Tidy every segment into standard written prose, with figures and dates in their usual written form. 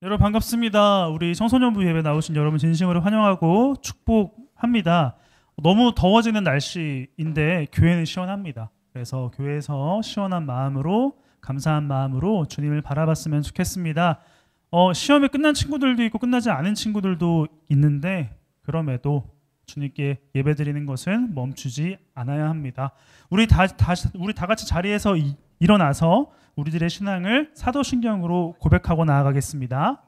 여러분 반갑습니다. 우리 청소년부 예배 나오신 여러분 진심으로 환영하고 축복합니다. 너무 더워지는 날씨인데 교회는 시원합니다. 그래서 교회에서 시원한 마음으로 감사한 마음으로 주님을 바라봤으면 좋겠습니다. 시험이 끝난 친구들도 있고 끝나지 않은 친구들도 있는데 그럼에도 주님께 예배드리는 것은 멈추지 않아야 합니다. 우리 다 같이 자리에서 일어나서 우리들의 신앙을 사도신경으로 고백하고 나아가겠습니다.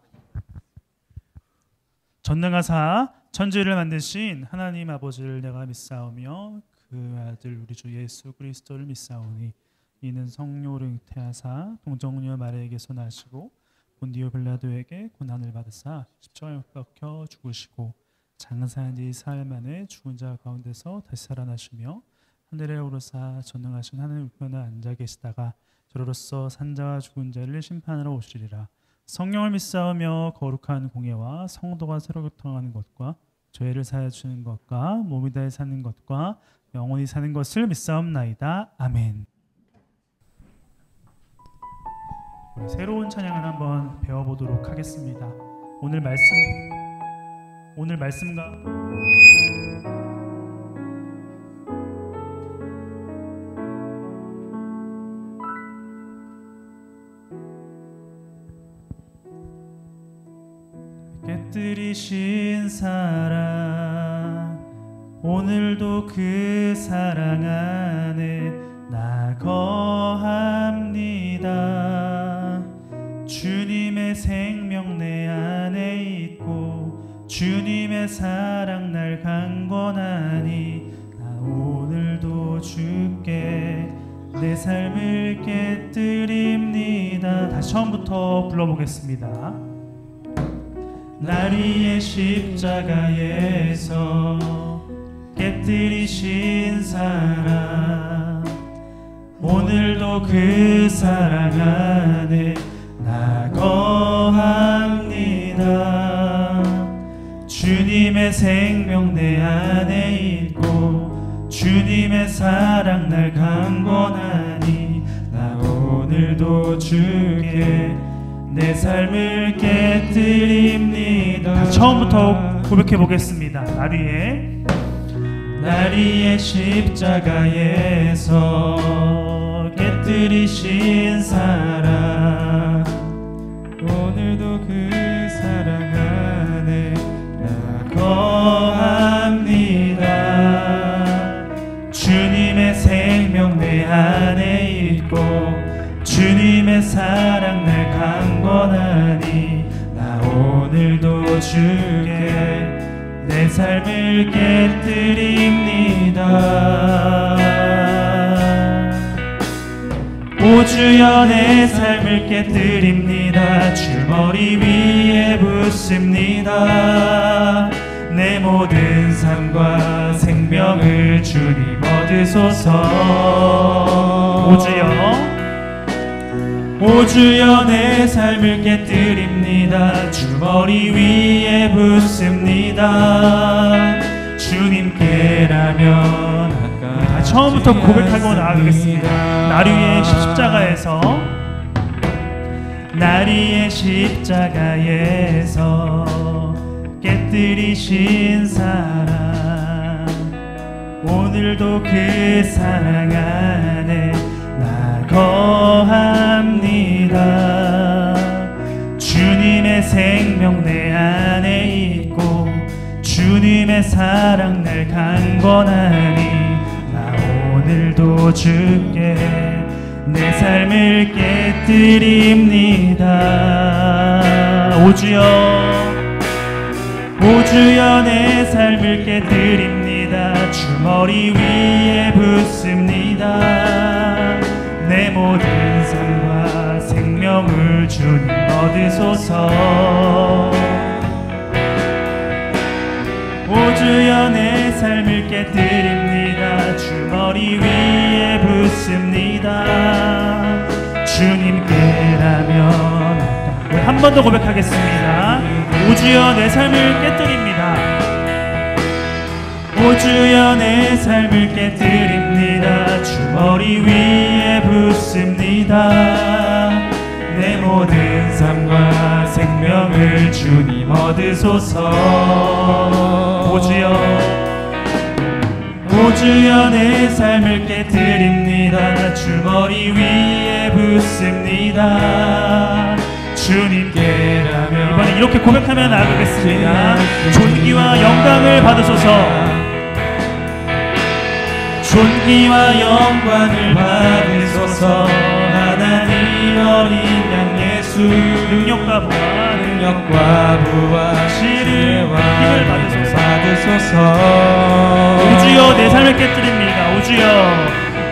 전능하사 천지를 만드신 하나님 아버지를 내가 믿사오며 그 아들 우리 주 예수 그리스도를 믿사오니 이는 성령으로 잉태하사 동정녀 마리아에게서 나시고 본디오 빌라도에게 고난을 받으사 십자가에 못 박혀 죽으시고 장사한 지 사흘 만에 죽은 자 가운데서 다시 살아나시며 하늘에 오르사 전능하신 하늘 우편에 앉아 계시다가 저로서 산자와 죽은 자를 심판하러 오시리라. 성령을 믿사오며 거룩한 공예와 성도가 새로 교통하는 것과 죄를 사하여 주는 것과 몸이 다해 사는 것과 영원히 사는 것을 믿사옵나이다. 아멘. 우리 새로운 찬양을 한번 배워보도록 하겠습니다. 오늘 말씀과 깨뜨리신 사랑 오늘도 그 사랑 안에 나 거합니다. 주님의 생명 내 안에 있고 주님의 사랑 날 강권하니 나 오늘도 주께 내 삶을 깨뜨립니다. 다시 처음부터 불러보겠습니다. 날 위해 십자가에서 깨뜨리신 사랑 오늘도 그 사랑 안에 나 거합니다. 주님의 생명 내 안에 있고 주님의 사랑 날 강권하니 나 오늘도 주께 내 삶을 깨뜨립니다. 처음부터 고백해 보겠습니다. 날 위해 십자가에서 깨뜨리신 사랑 오늘도 그 사랑 안에 나 거합니다. 주님의 생명 내 안에 있고 주님의 사랑 날 강권하니 나 오늘도 주께 내 삶을 깨뜨립니다. 오 주여 내 삶을 깨뜨립니다. 주 머리 위에 붓습니다. 내 모든 삶과 생명을 주님 얻으소서. 오 주여 내 삶을 깨뜨립니다. 주 머리 위에 붓습니다. 주님께라면 아까 처음부터 고백하고 나가겠습니다. 날 위해 십자가에서 깨뜨리신 사랑 오늘도 그 사랑 안에 나 거합니다. 주님의 생명 내 안에 있고 주님의 사랑 날 강권하니 나 오늘도 주께 내 삶을 깨뜨립니다. 오 주여 내 삶을 깨뜨립니다. 주 머리 위에 붓습니다. 내 모든 삶과 생명을 주님 얻으소서. 오 주여 내 삶을 깨뜨립니다. 주 머리 위에 붓습니다. 주님께라면 한 번 더 고백하겠습니다. 오 주여 내 삶을 깨뜨립니다. 오 주여 내 삶을 깨뜨립니다. 주 머리 위에 붓습니다. 내 모든 삶과 생명을 생명을 주님 얻으소서. 오 주여, 오 주여 내 삶을 깨뜨립니다. 주머니 위에 붓습니다. 주님께라면 이번에 이렇게 고백하며 나아가겠습니다. 존귀와 영광을 받으소서. 존귀와 영광을 받으소서. 하나님 어린 양 예수 능력과 부와 지혜와 힘을 받으소서. 오 주여 내 삶을 깨뜨립니다. 오 주여,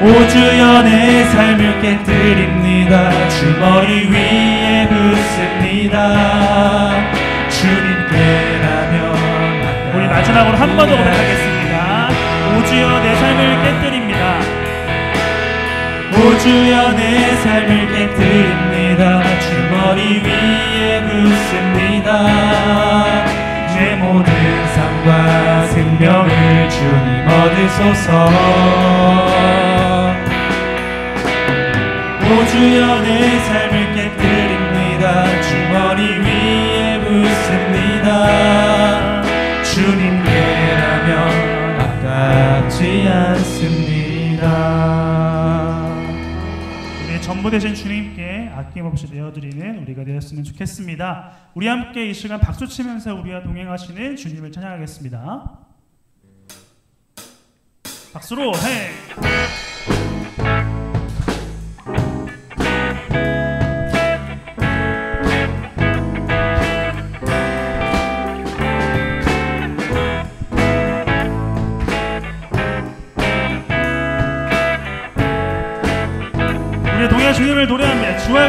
오 주여 내 삶을 깨뜨립니다. 주머니 위에 붓습니다. 주님께라면 우리 마지막으로 한 번 더 고백하겠습니다. 오 주여 내 삶을 깨뜨립니다. 오 주여 내 삶을 깨뜨립니다. 주머니 위에 붓습니다. 내 모든 삶과 생명을 주님 얻으소서. 오 주여 내 삶을 깨뜨립니다. 주머니 위에 붓습니다. 주님께라면 아깝지 않습니다. 우리 전부 되신 주님께 아낌없이 내어드리는 우리가 되었으면 좋겠습니다. 우리 함께 이 시간 박수치면서 우리와 동행하시는 주님을 찬양하겠습니다. 박수로 해. 동해 주님을 노래하며 주와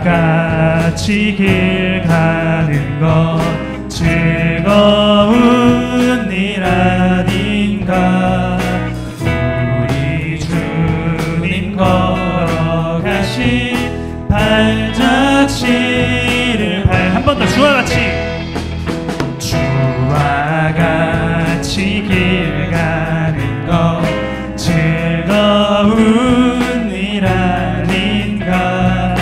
같이 길 가는 것 즐거운 일 아닌가. 우리 주님 걸어가신 발자취를 한 번 더 주와 같이 길 가는 것 즐거운 일 아닌가.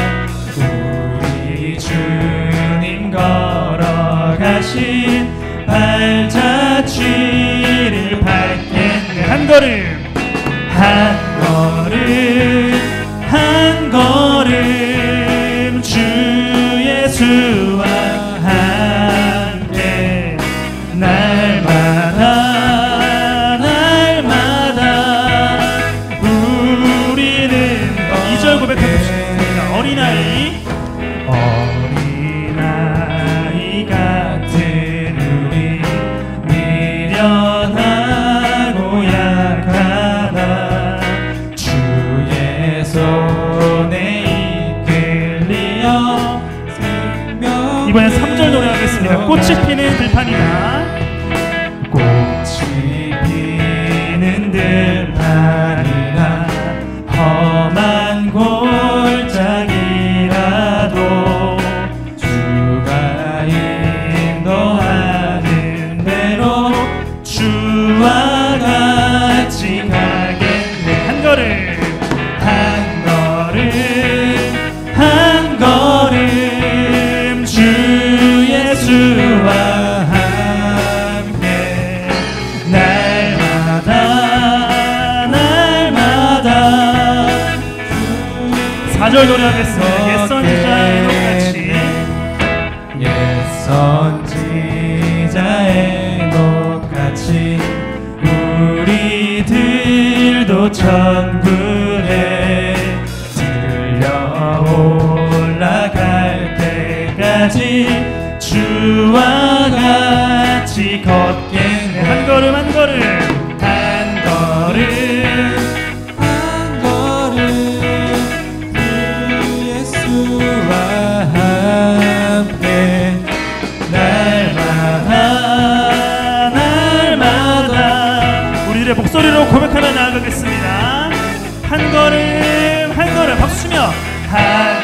우리 주님 걸어가신 발자취를 밟겠네. 한 걸음 주 예수와 함께 날마다 어린아이 같은 우리 미련하고 약하다. 주의 손에 이끌리어 생명. 이번엔 3절 노래하겠습니다. 꽃이 피는 들판이다. 꽃이 피는 들판이다. 험한 골짜기라도 주가 인도하는 대로 주와 같이 가겠네. 한 걸음 주 예수와 함께 날마다 4절 노래하겠습니다. 옛선지자의 녹같이 우리들도 천국에 들려 올라갈 때까지 주와 같이 걷겠네. 한 걸음 예수와 함께 날마다 우리들의 목소리로 고백하며 나아가겠습니다. 한 걸음 박수 치며 한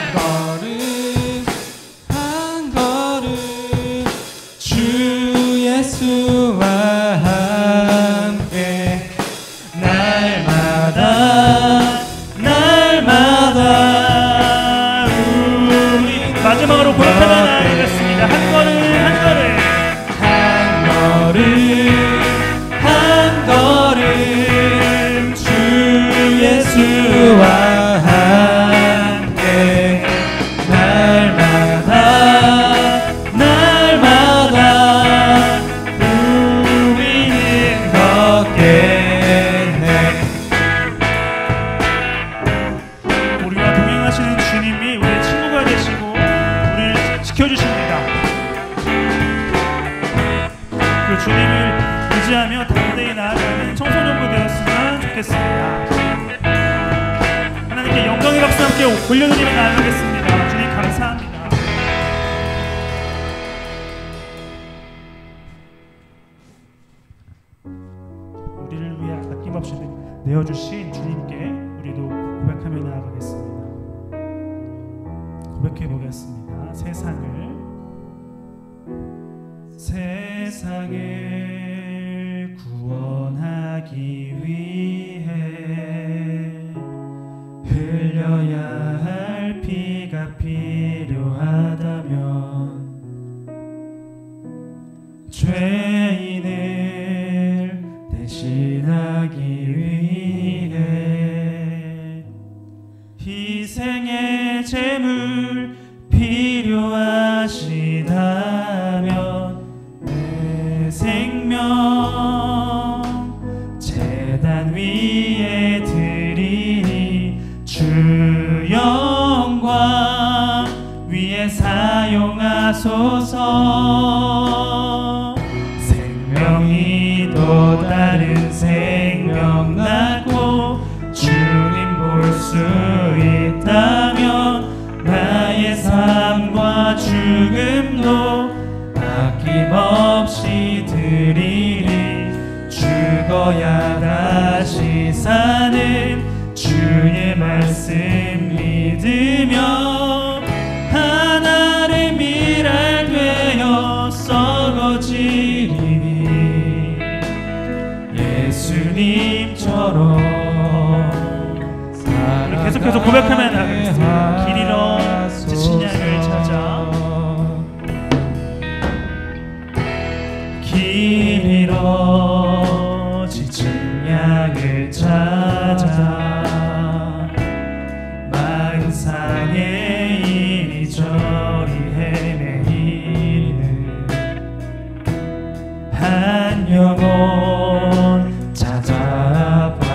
걸음 주 예수와 함께 날마다 마지막으로 고백하며 나아가겠습니다. 한 걸음 한 걸음 한 걸음 주 예수와 함께 날마다 우리는 걷겠네. 우리와 동행하시는 주님이 우리의 친구가 되시고 우리를 지켜주십니다. 그 주님을 의지하며 담대히 나아가는 청소년부 되었으면 좋겠습니다. 하나님께 영광의 박수 함께 올려드리며 나아가겠습니다. 주님 감사합니다. 우리를 위해 아낌없이 내어주신 주님께 우리도 고백하며 나아가겠습니다. 고백해 보겠습니다. 세상을 구원하기 위해 흘려야 할 피가 필요하다면 죄인을 대신하기 위해 희생의 제물 필요하시다면 내 생명 제단 위에 드리니 주 영광 위에 사용하소서. 생명이 또 다른 생명 낳고 주님 볼 수 있다면 나의 삶과 죽음도 아낌없이 드리리. 죽어야 다시 사는 주의 말씀 믿으며 하나의 미랄 되어 썩어지리니 예수님처럼. 계속해서 고백하며 나가겠습니다. 길 잃어 지친 양을 찾아 길 잃어 지친 양을 찾아 망상에 이리저리 헤매이는 한 영혼 찾아봐하는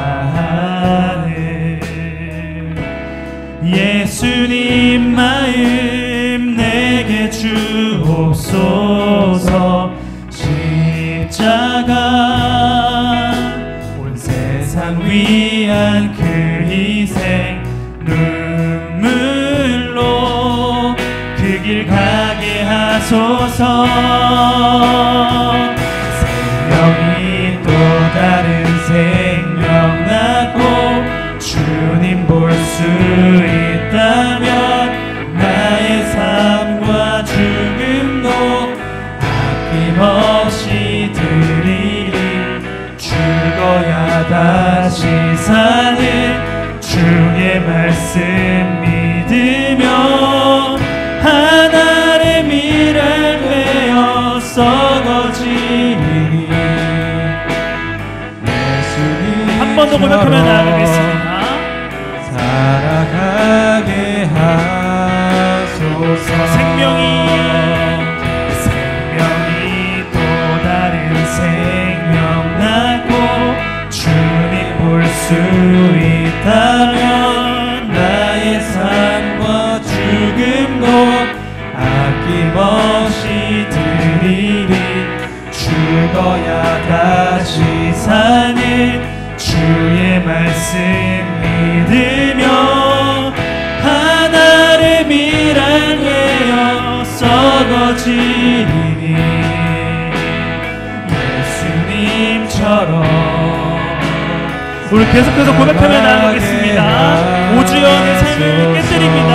예수님 마음 내게 주옵소서. 십자가 온 세상 위한 그 희생 눈물로 그 길 가게 하소서. 생명이 또 다른 생명 낳고 주님 볼 수 있다면 나의 삶과 죽음도 아낌없이 드리리. 죽어야 다시 사는 주의 말씀 믿으며 하나의 미랄 되어 썩어지리니 한 번 더 고백하며 나아가겠습니다. 살아가게 하소서. 생명이 또 다른 생명 낳고 주님 볼 수 있다면 나의 삶과 죽음도 아낌없이 드리리. 죽어야 다시 사는 주의 말씀 믿으며 하나의 미랄 되어 썩어지리니 예수님처럼. 우리 계속해서 고백하며 나아가겠습니다. 오주연의 삶을 깨뜨립니다.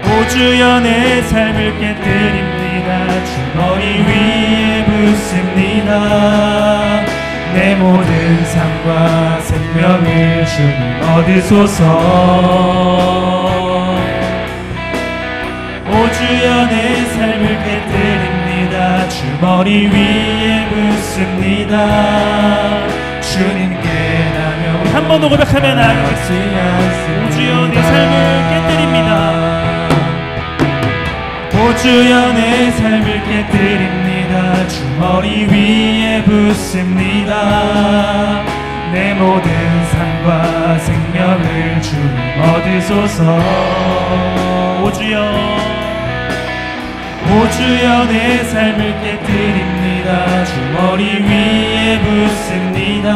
오주연의 삶을 깨뜨립니다. 주머니 위에 붓습니다. 내 모든 삶과 생명을 주님 얻으소서. 기도로 고백하며 나아가겠습니다. 오 주여 내 삶을 깨뜨립니다. 오 주여 내 삶을 깨뜨립니다. 주 머리 위에 붓습니다. 내 모든 삶과 생명을 주님 얻으소서. 오 주여 내 삶을 깨뜨립니다. 주 머리 위에 붓습니다.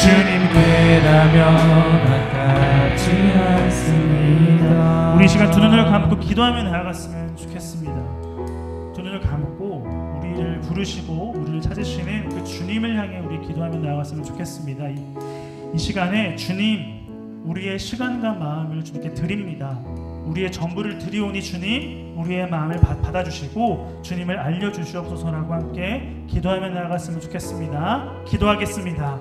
주님께라면 아깝지 않습니다. 우리 시간 두 눈을 감고 기도하며 나아갔으면 좋겠습니다. 두 눈을 감고 우리를 부르시고 우리를 찾으시는 그 주님을 향해 우리 기도하며 나아갔으면 좋겠습니다. 이 시간에 주님, 우리의 시간과 마음을 주님께 드립니다. 우리의 전부를 드리오니 주님, 우리의 마음을 받아주시고 주님을 알려주시옵소서라고 함께 기도하며 나아갔으면 좋겠습니다. 기도하겠습니다.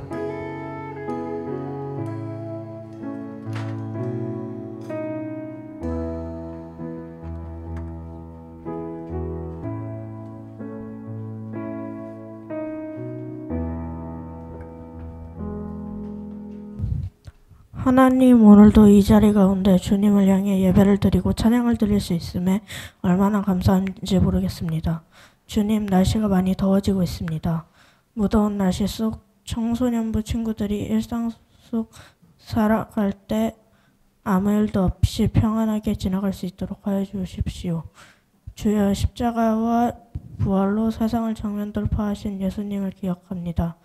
하나님, 오늘도 이 자리 가운데 주님을 향해 예배를 드리고 찬양을 드릴 수 있음에 얼마나 감사한지 모르겠습니다. 주님, 날씨가 많이 더워지고 있습니다. 무더운 날씨 속 청소년부 친구들이 일상 속 살아갈 때 아무 일도 없이 평안하게 지나갈 수 있도록 하여 주십시오. 주여, 십자가와 부활로 세상을 정면 돌파하신 예수님을 기억합니다.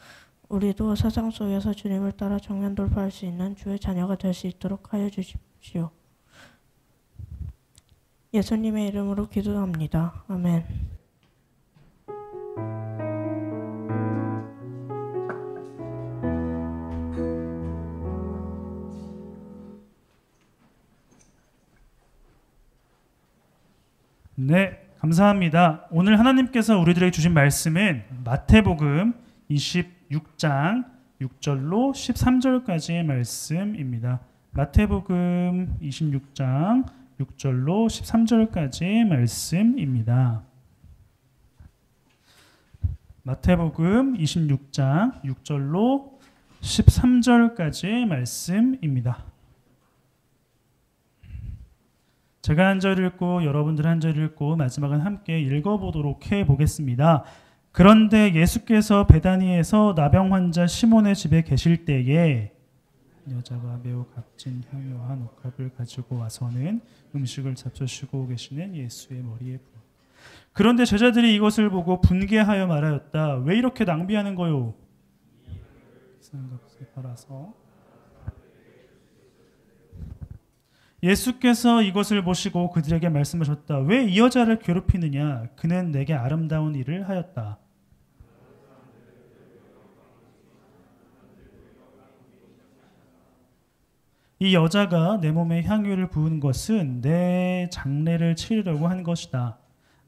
우리도 세상 속에서 주님을 따라 정면 돌파할 수 있는 주의 자녀가 될 수 있도록 하여 주십시오. 예수님의 이름으로 기도합니다. 아멘. 네, 감사합니다. 오늘 하나님께서 우리들에게 주신 말씀은 마태복음 26장 6절로 13절까지의 말씀입니다. 마태복음 26장 6절로 13절까지의 말씀입니다. 마태복음 26장 6절로 13절까지의 말씀입니다. 제가 한 절 읽고 여러분들 한 절 읽고 마지막은 함께 읽어보도록 해보겠습니다. 그런데 예수께서 베다니에서 나병 환자 시몬의 집에 계실 때에 여자가 매우 값진 향유와 한 옥합을 가지고 와서는 음식을 잡수시고 계시는 예수의 머리에 부어. 그런데 제자들이 이것을 보고 분개하여 말하였다. 왜 이렇게 낭비하는 거요? 비싼 값에 팔아서. 예수께서 이것을 보시고 그들에게 말씀하셨다. 왜 이 여자를 괴롭히느냐? 그는 내게 아름다운 일을 하였다. 이 여자가 내 몸에 향유를 부은 것은 내 장례를 치르려고 한 것이다.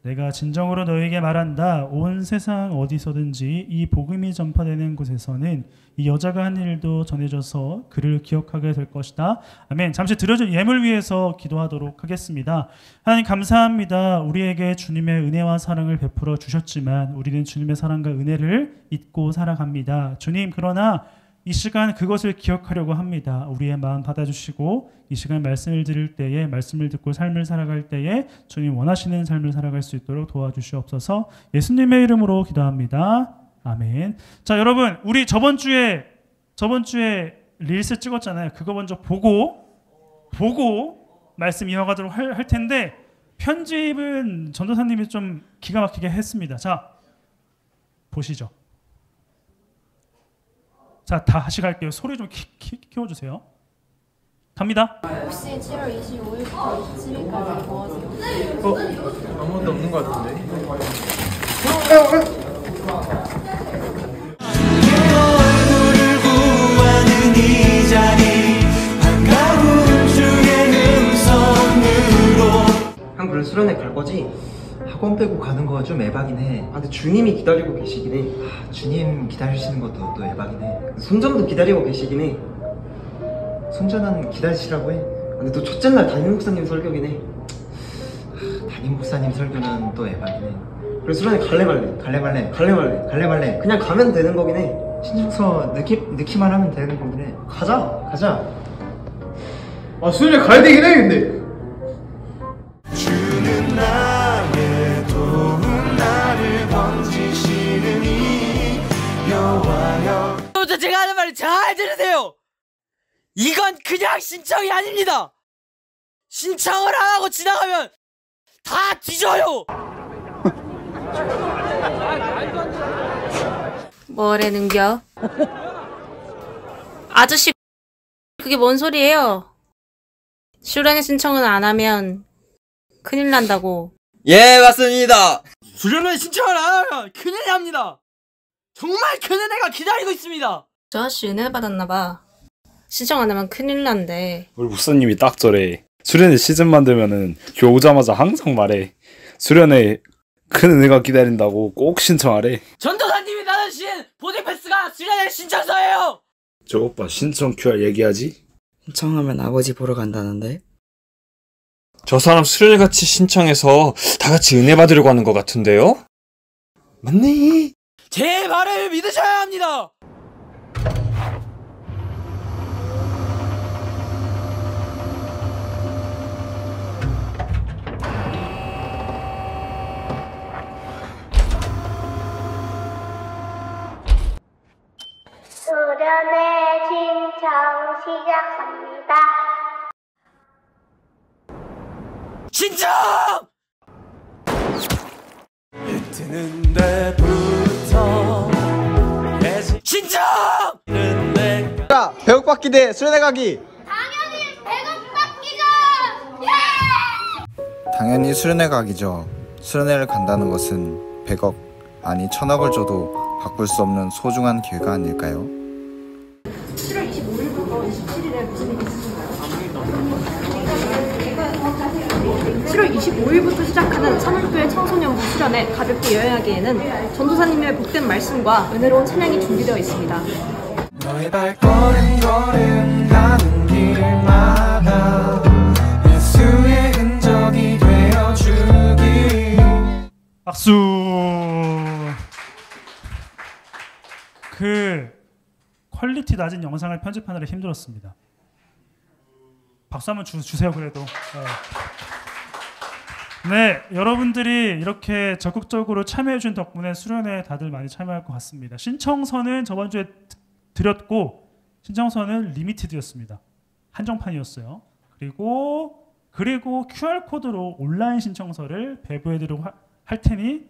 내가 진정으로 너에게 말한다. 온 세상 어디서든지 이 복음이 전파되는 곳에서는 이 여자가 한 일도 전해져서 그를 기억하게 될 것이다. 아멘. 잠시 드려진 예물 위해서 기도하도록 하겠습니다. 하나님 감사합니다. 우리에게 주님의 은혜와 사랑을 베풀어 주셨지만 우리는 주님의 사랑과 은혜를 잊고 살아갑니다. 주님, 그러나 이 시간 그것을 기억하려고 합니다. 우리의 마음 받아주시고 이 시간 말씀을 드릴 때에 말씀을 듣고 삶을 살아갈 때에 주님 원하시는 삶을 살아갈 수 있도록 도와주시옵소서. 예수님의 이름으로 기도합니다. 아멘. 자, 여러분, 우리 저번 주에 릴스 찍었잖아요. 그거 먼저 보고 말씀 이어가도록 할 텐데 편집은 전도사님이 좀 기가 막히게 했습니다. 자, 보시죠. 자, 다시 갈게요. 소리 좀 키워주세요. 갑니다. 혹시 7월 25일부터 27일까지 뭐 하세요? 아무것도 없는 것 같은데. 얼굴을 구하는 이 자리 반가운 주의 음성으로. 형, 그래 수련회 갈 거지? 학원 빼고 가는 거 좀 에바긴 해. 아, 근데 주님이 기다리고 계시긴 해. 아, 주님 기다리시는 것도 또 에바긴 해. 손전도 기다리고 계시긴 해. 손전은 기다리시라고 해. 아, 근데 또 첫째 날 담임 목사님 설교긴 해. 아, 담임 목사님 설교는 또 에바긴 해. 그래서 수련회 갈래 말래 그냥 가면 되는 거긴 해. 신청서 넣기만 하면 되는 건데. 가자. 아 수련회 가야 되긴 해 근데. 주는 나의 도움 나를 건지시는 이 여호와여. 제가 하는 말 잘 들으세요. 이건 그냥 신청이 아닙니다. 신청을 안 하고 지나가면 다 뒤져요. 뭐래는겨? 아저씨 그게 뭔 소리예요? 수련회 신청은 안 하면 큰일 난다고. 예, 맞습니다. 수련회 신청을 안 하면 큰일 납니다. 정말 큰 은혜가 기다리고 있습니다. 저 아저씨 은혜 받았나봐. 신청 안 하면 큰일 난대. 우리 목사님이 딱 저래. 수련회 시즌만 되면은 교회 오자마자 항상 말해. 수련회 큰 은혜가 기다린다고 꼭 신청하래. 전도사님이 나누신 보딩패스가 수련회 신청서예요. 저 오빠 신청 QR 얘기하지? 신청하면 아버지 보러 간다는데? 저 사람 수련회 같이 신청해서 다 같이 은혜 받으려고 하는 것 같은데요? 맞네. 제 말을 믿으셔야 합니다. 수련회 신청 시작합니다. 신청! 뜨는 데부터 신청! 자 배옥받기 대 수련회 가기. 당연히 배고파기죠. 당연히 수련회 가기죠. 수련회를 간다는 것은 100억 아니 1000억을 줘도 바꿀 수 없는 소중한 기회가 아닐까요? 7월 25일부터 27일에 무슨 일이 있으신가요? 7월 25일부터 시작하는 찬양교회 청소년부 수련회 가볍게 여행하기에는 전도사님의 복된 말씀과 은혜로운 찬양이 준비되어 있습니다. 너의 발걸음 가는 길마다 예수의 흔적이 되어주기. 박수. 그 퀄리티 낮은 영상을 편집하느라 힘들었습니다. 박수 한번 주세요. 그래도. 네, 여러분들이 이렇게 적극적으로 참여해준 덕분에 수련회에 다들 많이 참여할 것 같습니다. 신청서는 저번 주에 드렸고 신청서는 리미티드였습니다. 한정판이었어요. 그리고 QR코드로 온라인 신청서를 배부해드리고 할 테니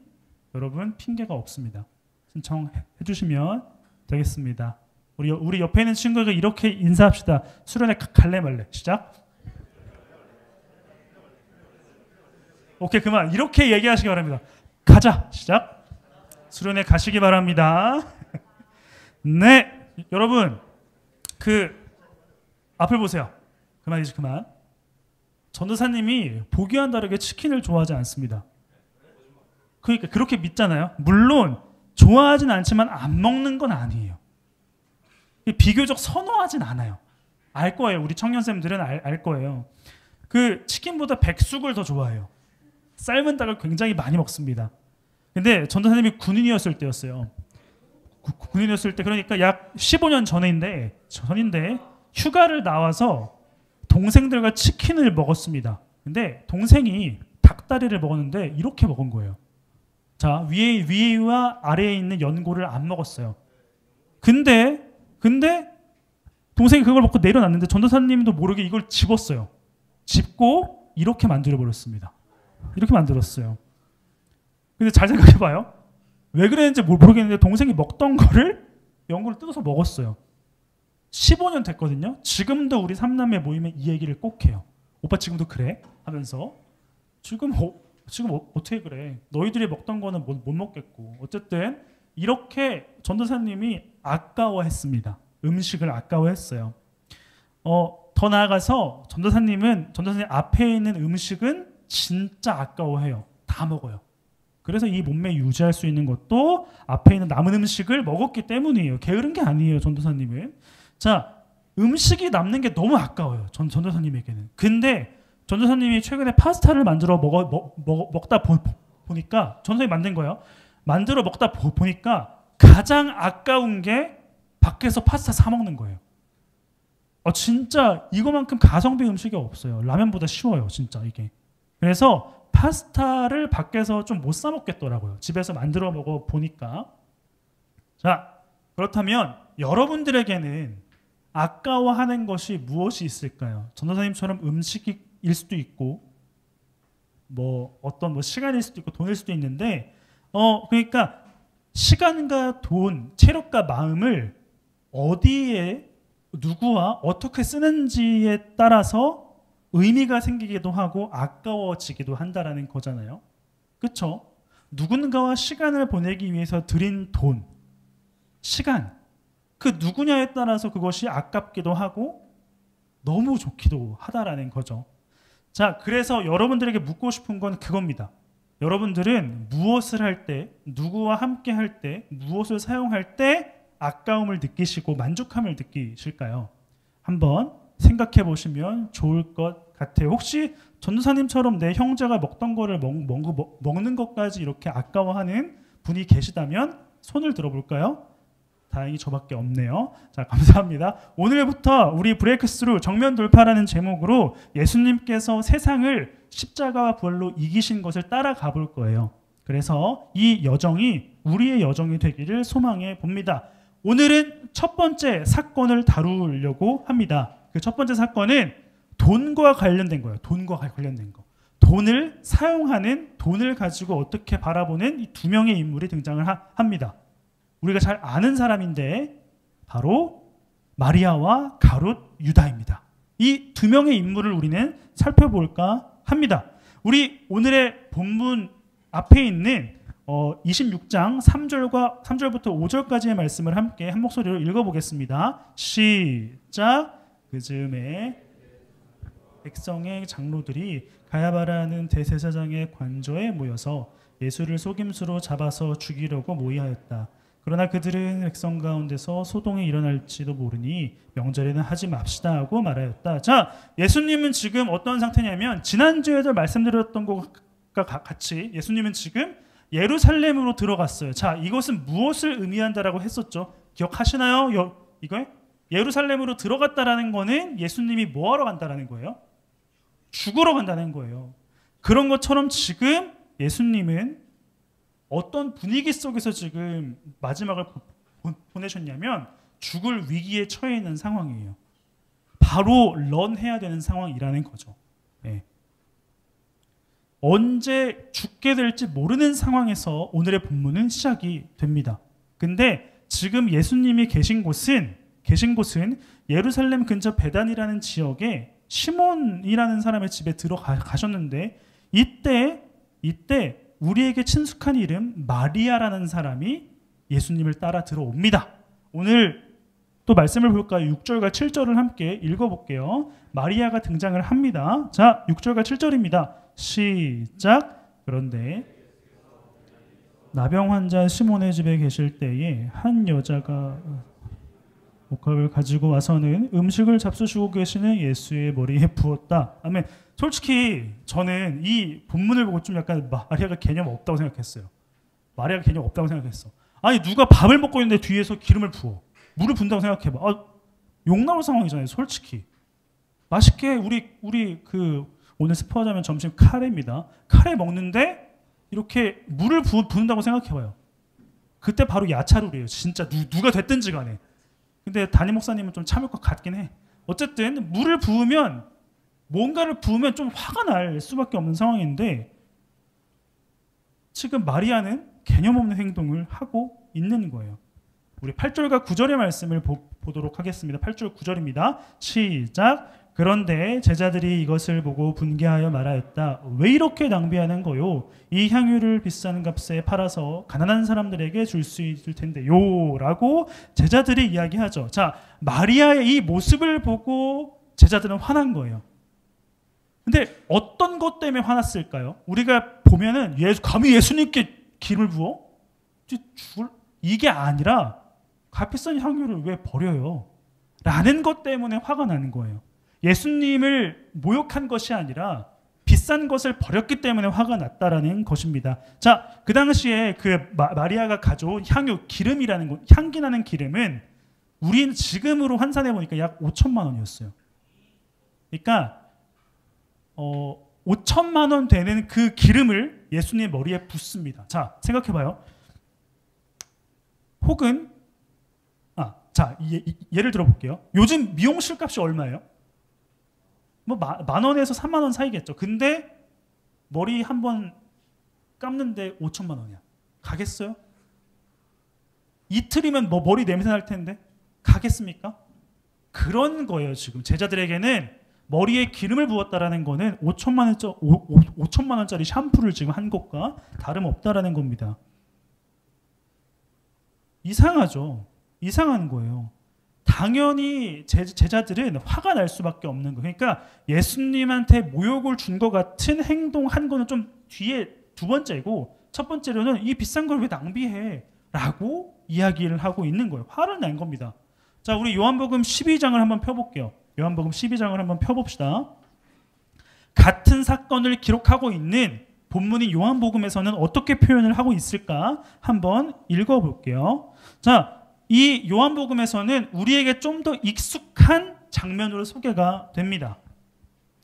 여러분 핑계가 없습니다. 신청해 주시면 되겠습니다. 우리 옆에 있는 친구가 이렇게 인사합시다. 수련회 갈래 말래. 시작. 오케이, 그만. 이렇게 얘기하시기 바랍니다. 가자. 시작. 수련회 가시기 바랍니다. 네, 여러분 그 앞을 보세요. 그만 이제 그만. 전도사님이 보기와는 다르게 치킨을 좋아하지 않습니다. 그러니까 그렇게 믿잖아요. 물론 좋아하진 않지만 안 먹는 건 아니에요. 비교적 선호하진 않아요. 알 거예요. 우리 청년쌤들은 알 거예요. 그 치킨보다 백숙을 더 좋아해요. 삶은 닭을 굉장히 많이 먹습니다. 근데 전도사님이 군인이었을 때였어요. 군인이었을 때, 그러니까 약 15년 전인데 휴가를 나와서 동생들과 치킨을 먹었습니다. 근데 동생이 닭다리를 먹었는데 이렇게 먹은 거예요. 자, 위와 아래에 있는 연골을 안 먹었어요. 근데 동생이 그걸 먹고 내려놨는데 전도사님도 모르게 이걸 집었어요. 집고 이렇게 만들어버렸습니다. 이렇게 만들었어요. 근데 잘 생각해봐요. 왜 그랬는지 모르겠는데 동생이 먹던 거를 연골을 뜯어서 먹었어요. 15년 됐거든요. 지금도 우리 삼남매 모임에 이 얘기를 꼭 해요. 오빠 지금도 그래? 하면서 지금 어떻게 그래? 너희들이 먹던 거는 못 먹겠고. 어쨌든 이렇게 전도사님이 아까워했습니다. 음식을 아까워했어요. 더 나아가서 전도사님 앞에 있는 음식은 진짜 아까워해요. 다 먹어요. 그래서 이 몸매 유지할 수 있는 것도 앞에 있는 남은 음식을 먹었기 때문이에요. 게으른 게 아니에요. 전도사님은. 자, 음식이 남는 게 너무 아까워요. 전도사님에게는. 근데 전도사님이 최근에 파스타를 만들어 먹다 보니까 전도사님이 만든 거예요. 만들어 먹다 보니까 가장 아까운 게 밖에서 파스타 사 먹는 거예요. 진짜 이거만큼 가성비 음식이 없어요. 라면보다 쉬워요, 진짜 이게. 그래서 파스타를 밖에서 좀 못 사 먹겠더라고요. 집에서 만들어 먹어 보니까. 자, 그렇다면 여러분들에게는 아까워하는 것이 무엇이 있을까요? 전도사님처럼 음식일 수도 있고, 어떤 시간일 수도 있고, 돈일 수도 있는데, 그러니까 시간과 돈, 체력과 마음을 어디에 누구와 어떻게 쓰는지에 따라서 의미가 생기기도 하고 아까워지기도 한다라는 거잖아요. 그렇죠? 누군가와 시간을 보내기 위해서 들인 돈, 시간, 그 누구냐에 따라서 그것이 아깝기도 하고 너무 좋기도 하다라는 거죠. 자, 그래서 여러분들에게 묻고 싶은 건 그겁니다. 여러분들은 무엇을 할 때, 누구와 함께 할 때, 무엇을 사용할 때 아까움을 느끼시고 만족함을 느끼실까요? 한번 생각해 보시면 좋을 것 같아요. 혹시 전도사님처럼 내 형제가 먹던 거를 먹는 것까지 이렇게 아까워하는 분이 계시다면 손을 들어볼까요? 다행히 저밖에 없네요. 자, 감사합니다. 오늘부터 우리 브레이크스루 정면 돌파라는 제목으로 예수님께서 세상을 십자가와 부활로 이기신 것을 따라가 볼 거예요. 그래서 이 여정이 우리의 여정이 되기를 소망해 봅니다. 오늘은 첫 번째 사건을 다루려고 합니다. 그 첫 번째 사건은 돈과 관련된 거예요. 돈과 관련된 거. 돈을 사용하는, 돈을 가지고 어떻게 바라보는 이 두 명의 인물이 등장을 합니다. 우리가 잘 아는 사람인데 바로 마리아와 가룟 유다입니다. 이 두 명의 인물을 우리는 살펴볼까 합니다. 우리 오늘의 본문 앞에 있는 26장 3절부터 5절까지의 말씀을 함께 한 목소리로 읽어보겠습니다. 시작. 그 즈음에 백성의 장로들이 가야바라는 대제사장의 관저에 모여서 예수를 속임수로 잡아서 죽이려고 모의하였다. 그러나 그들은 백성 가운데서 소동이 일어날지도 모르니 명절에는 하지 맙시다 하고 말하였다. 자, 예수님은 지금 어떤 상태냐면 지난주에도 말씀드렸던 것과 같이 예수님은 지금 예루살렘으로 들어갔어요. 자, 이것은 무엇을 의미한다라고 했었죠? 기억하시나요? 이거 예루살렘으로 들어갔다라는 거는 예수님이 뭐하러 간다라는 거예요? 죽으러 간다는 거예요. 그런 것처럼 지금 예수님은 어떤 분위기 속에서 지금 마지막을 보내셨냐면 죽을 위기에 처해 있는 상황이에요. 바로 런해야 되는 상황이라는 거죠. 네. 언제 죽게 될지 모르는 상황에서 오늘의 본문은 시작이 됩니다. 근데 지금 예수님이 계신 곳은 예루살렘 근처 베단이라는 지역에 시몬이라는 사람의 집에 들어가셨는데 이때 우리에게 친숙한 이름 마리아라는 사람이 예수님을 따라 들어옵니다. 오늘 또 말씀을 볼까요? 6절과 7절을 함께 읽어볼게요. 마리아가 등장을 합니다. 자, 6절과 7절입니다. 시작. 그런데 나병 환자 시몬의 집에 계실 때에 한 여자가 옥합을 가지고 와서는 음식을 잡수시고 계시는 예수의 머리에 부었다. 아멘. 솔직히 저는 이 본문을 보고 좀 약간 마리아가 개념 없다고 생각했어요. 마리아가 개념 없다고 생각했어. 아니 누가 밥을 먹고 있는데 뒤에서 기름을 부어. 물을 붓는다고 생각해봐. 욕 나올 상황이잖아요. 솔직히. 맛있게 우리 오늘 스포하자면 점심 카레입니다. 카레 먹는데 이렇게 물을 부은다고 생각해봐요. 그때 바로 야차룰이에요. 진짜 누가 됐든지 간에. 근데 담임 목사님은 좀 참을 것 같긴 해. 어쨌든 물을 부으면 뭔가를 부으면 좀 화가 날 수밖에 없는 상황인데 지금 마리아는 개념 없는 행동을 하고 있는 거예요. 우리 8절과 9절의 말씀을 보도록 하겠습니다. 8절 9절입니다. 시작. 그런데 제자들이 이것을 보고 분개하여 말하였다. 왜 이렇게 낭비하는 거요? 이 향유를 비싼 값에 팔아서 가난한 사람들에게 줄 수 있을 텐데요. 라고 제자들이 이야기하죠. 자, 마리아의 이 모습을 보고 제자들은 화난 거예요. 근데 어떤 것 때문에 화났을까요? 우리가 보면은 감히 예수님께 기름을 부어? 이게 아니라 값비싼 향유를 왜 버려요? 라는 것 때문에 화가 나는 거예요. 예수님을 모욕한 것이 아니라 비싼 것을 버렸기 때문에 화가 났다라는 것입니다. 자, 그 당시에 그 마리아가 가져온 향유, 기름이라는 것, 향기 나는 기름은 우리는 지금으로 환산해 보니까 약 5천만 원이었어요. 그러니까 5천만 원 되는 그 기름을 예수님의 머리에 붓습니다. 자, 생각해 봐요. 혹은 자, 예를 들어 볼게요. 요즘 미용실 값이 얼마예요? 뭐 만 원에서 3만 원 사이겠죠. 근데 머리 한 번 감는데 5천만 원이야. 가겠어요? 이틀이면 뭐 머리 냄새 날 텐데 가겠습니까? 그런 거예요. 지금 제자들에게는 머리에 기름을 부었다라는 거는 5천만 원짜리 샴푸를 지금 한 것과 다름없다라는 겁니다. 이상하죠. 이상한 거예요. 당연히 제자들은 화가 날 수밖에 없는 거예요. 그러니까 예수님한테 모욕을 준 것 같은 행동한 거는 좀 뒤에 두 번째고, 첫 번째로는 이 비싼 걸 왜 낭비해? 라고 이야기를 하고 있는 거예요. 화를 낸 겁니다. 자, 우리 요한복음 12장을 한번 펴볼게요. 요한복음 12장을 한번 펴봅시다. 같은 사건을 기록하고 있는 본문인 요한복음에서는 어떻게 표현을 하고 있을까 한번 읽어볼게요. 자, 이 요한복음에서는 우리에게 좀 더 익숙한 장면으로 소개가 됩니다.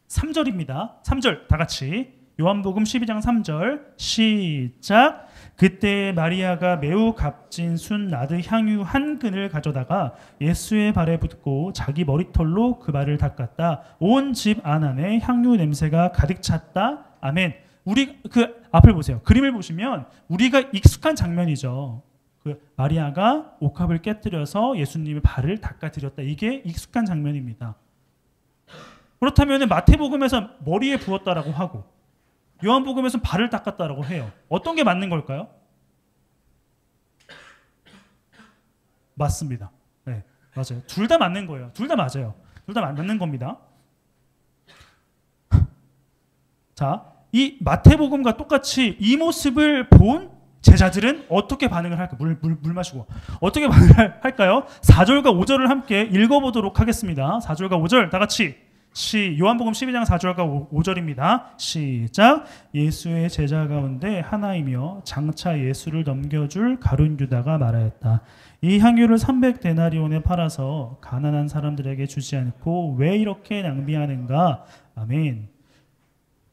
3절입니다. 3절 다 같이 요한복음 12장 3절 시작. 그때 마리아가 매우 값진 순 나드 향유 한 근을 가져다가 예수의 발에 붓고 자기 머리털로 그 발을 닦았다. 온 집 안에 향유 냄새가 가득 찼다. 아멘. 우리 그 앞을 보세요. 그림을 보시면 우리가 익숙한 장면이죠. 그 마리아가 옥합을 깨뜨려서 예수님의 발을 닦아드렸다. 이게 익숙한 장면입니다. 그렇다면 마태복음에서 머리에 부었다라고 하고 요한복음에서는 발을 닦았다라고 해요. 어떤 게 맞는 걸까요? 맞습니다. 네, 맞아요. 둘 다 맞는 거예요. 둘 다 맞아요. 둘 다 맞는 겁니다. 자, 이 마태복음과 똑같이 이 모습을 본 제자들은 어떻게 반응을 할까요? 물 마시고 어떻게 반응을 할까요? 4절과 5절을 함께 읽어보도록 하겠습니다. 4절과 5절 다 같이 요한복음 12장 4절과 5절입니다. 시작. 예수의 제자 가운데 하나이며 장차 예수를 넘겨줄 가룟 유다가 말하였다. 이 향유를 300데나리온에 팔아서 가난한 사람들에게 주지 않고 왜 이렇게 낭비하는가? 아멘.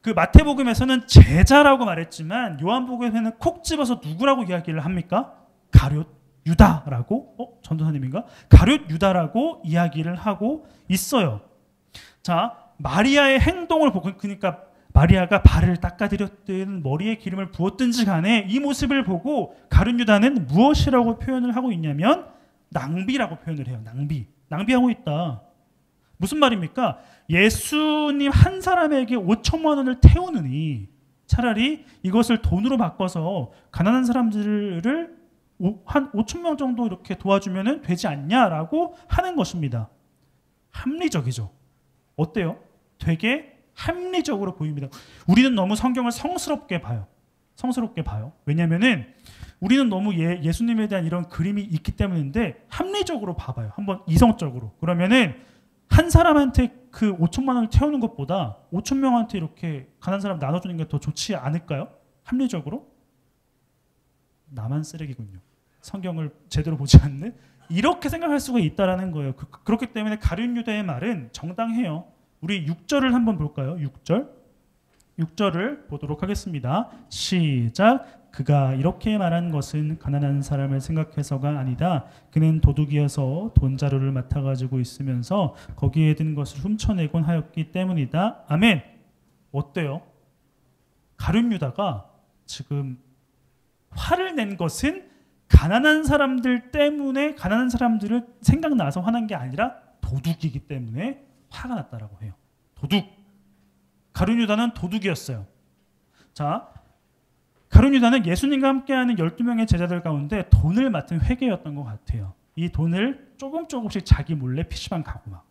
그 마태복음에서는 제자라고 말했지만 요한복음에는 콕 집어서 누구라고 이야기를 합니까? 가룟 유다라고? 전도사님인가? 가룟 유다라고 이야기를 하고 있어요. 자, 마리아의 행동을 보고, 그러니까 마리아가 발을 닦아드렸든 머리에 기름을 부었든지 간에 이 모습을 보고 가룟 유다는 무엇이라고 표현을 하고 있냐면 낭비라고 표현을 해요. 낭비하고 있다. 무슨 말입니까? 예수님 한 사람에게 5천만 원을 태우느니 차라리 이것을 돈으로 바꿔서 가난한 사람들을 한 5천 명 정도 이렇게 도와주면 되지 않냐라고 하는 것입니다. 합리적이죠. 어때요? 되게 합리적으로 보입니다. 우리는 너무 성경을 성스럽게 봐요. 왜냐면은 우리는 너무 예수님에 대한 이런 그림이 있기 때문인데 합리적으로 봐봐요. 한번 이성적으로. 그러면은 한 사람한테 그 5천만 원을 태우는 것보다 5천 명한테 이렇게 가난한 사람 나눠주는 게 더 좋지 않을까요? 합리적으로? 나만 쓰레기군요. 성경을 제대로 보지 않는? 이렇게 생각할 수가 있다라는 거예요. 그렇기 때문에 가룟 유다의 말은 정당해요. 우리 6절을 한번 볼까요? 6절을 보도록 하겠습니다. 시작. 그가 이렇게 말한 것은 가난한 사람을 생각해서가 아니다. 그는 도둑이어서 돈자루를 맡아가지고 있으면서 거기에 든 것을 훔쳐내곤 하였기 때문이다. 아멘. 어때요? 가룟 유다가 지금 화를 낸 것은 가난한 사람들 때문에, 가난한 사람들을 생각나서 화난 게 아니라 도둑이기 때문에 화가 났다라고 해요. 도둑. 가룟 유다는 도둑이었어요. 자, 가룟 유다는 예수님과 함께하는 12명의 제자들 가운데 돈을 맡은 회계였던 것 같아요. 이 돈을 조금씩 자기 몰래 PC방 가고 막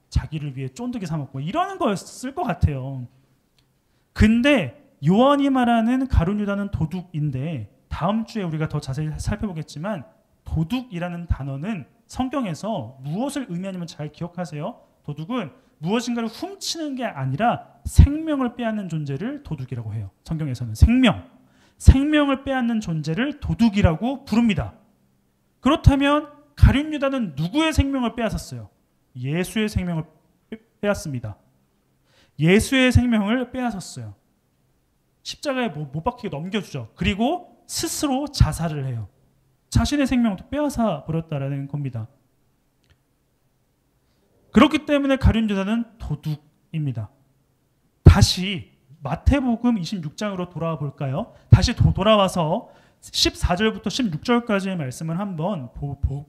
자기를 위해 쫀득이 사 먹고 이러는 거였을 것 같아요. 근데 요한이 말하는 가룟 유다는 도둑인데 다음 주에 우리가 더 자세히 살펴보겠지만 도둑이라는 단어는 성경에서 무엇을 의미하냐면 잘 기억하세요. 도둑은 무엇인가를 훔치는 게 아니라 생명을 빼앗는 존재를 도둑이라고 해요. 성경에서는 생명을 빼앗는 존재를 도둑이라고 부릅니다. 그렇다면 가룟 유다는 누구의 생명을 빼앗았어요? 예수의 생명을 빼앗습니다. 예수의 생명을 빼앗았어요. 십자가에 못 박히게 넘겨주죠. 그리고 스스로 자살을 해요. 자신의 생명도 빼앗아 버렸다라는 겁니다. 그렇기 때문에 가룟 유다는 도둑입니다. 다시 마태복음 26장으로 돌아와 볼까요? 다시 돌아와서 14절부터 16절까지의 말씀을 한번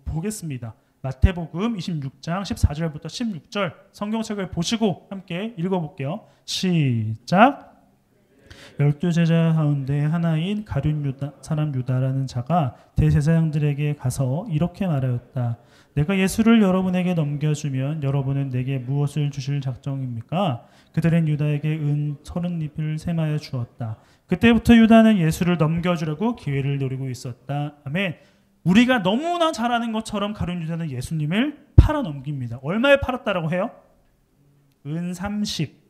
보겠습니다. 마태복음 26장 14절부터 16절 성경책을 보시고 함께 읽어볼게요. 시작. 12제자 가운데 하나인 가룟 사람 유다라는 자가 대제사장들에게 가서 이렇게 말하였다. 내가 예수를 여러분에게 넘겨주면 여러분은 내게 무엇을 주실 작정입니까? 그들은 유다에게 은 30잎을 세마에 주었다. 그때부터 유다는 예수를 넘겨주려고 기회를 노리고 있었다. 아멘. 우리가 너무나 잘 아는 것처럼 가룟 유다는 예수님을 팔아넘깁니다. 얼마에 팔았다라고 해요? 은 30.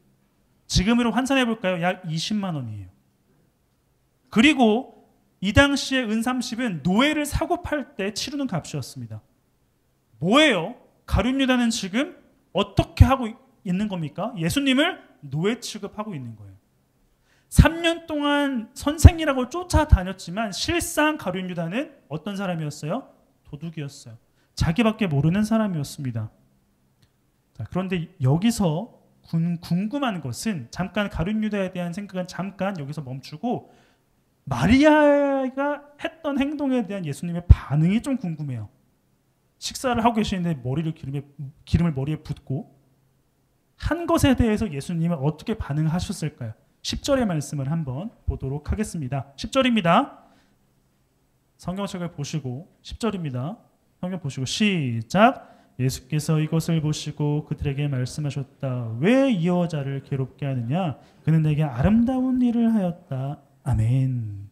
지금으로 환산해 볼까요? 약 20만 원이에요. 그리고 이 당시에 은 30은 노예를 사고 팔 때 치르는 값이었습니다. 뭐예요? 가룟 유다는 지금 어떻게 하고 있는 겁니까? 예수님을 노예 취급하고 있는 거예요. 3년 동안 선생이라고 쫓아다녔지만 실상 가룟 유다는 어떤 사람이었어요? 도둑이었어요. 자기밖에 모르는 사람이었습니다. 자, 그런데 여기서 궁금한 것은 잠깐 가룟 유다에 대한 생각은 잠깐 여기서 멈추고 마리아가 했던 행동에 대한 예수님의 반응이 좀 궁금해요. 식사를 하고 계시는데 기름을 머리에 붓고 한 것에 대해서 예수님은 어떻게 반응하셨을까요? 10절의 말씀을 한번 보도록 하겠습니다. 10절입니다. 성경책을 보시고 10절입니다. 성경 보시고 시작. 예수께서 이것을 보시고 그들에게 말씀하셨다. 왜 이 여자를 괴롭게 하느냐? 그는 내게 아름다운 일을 하였다. 아멘.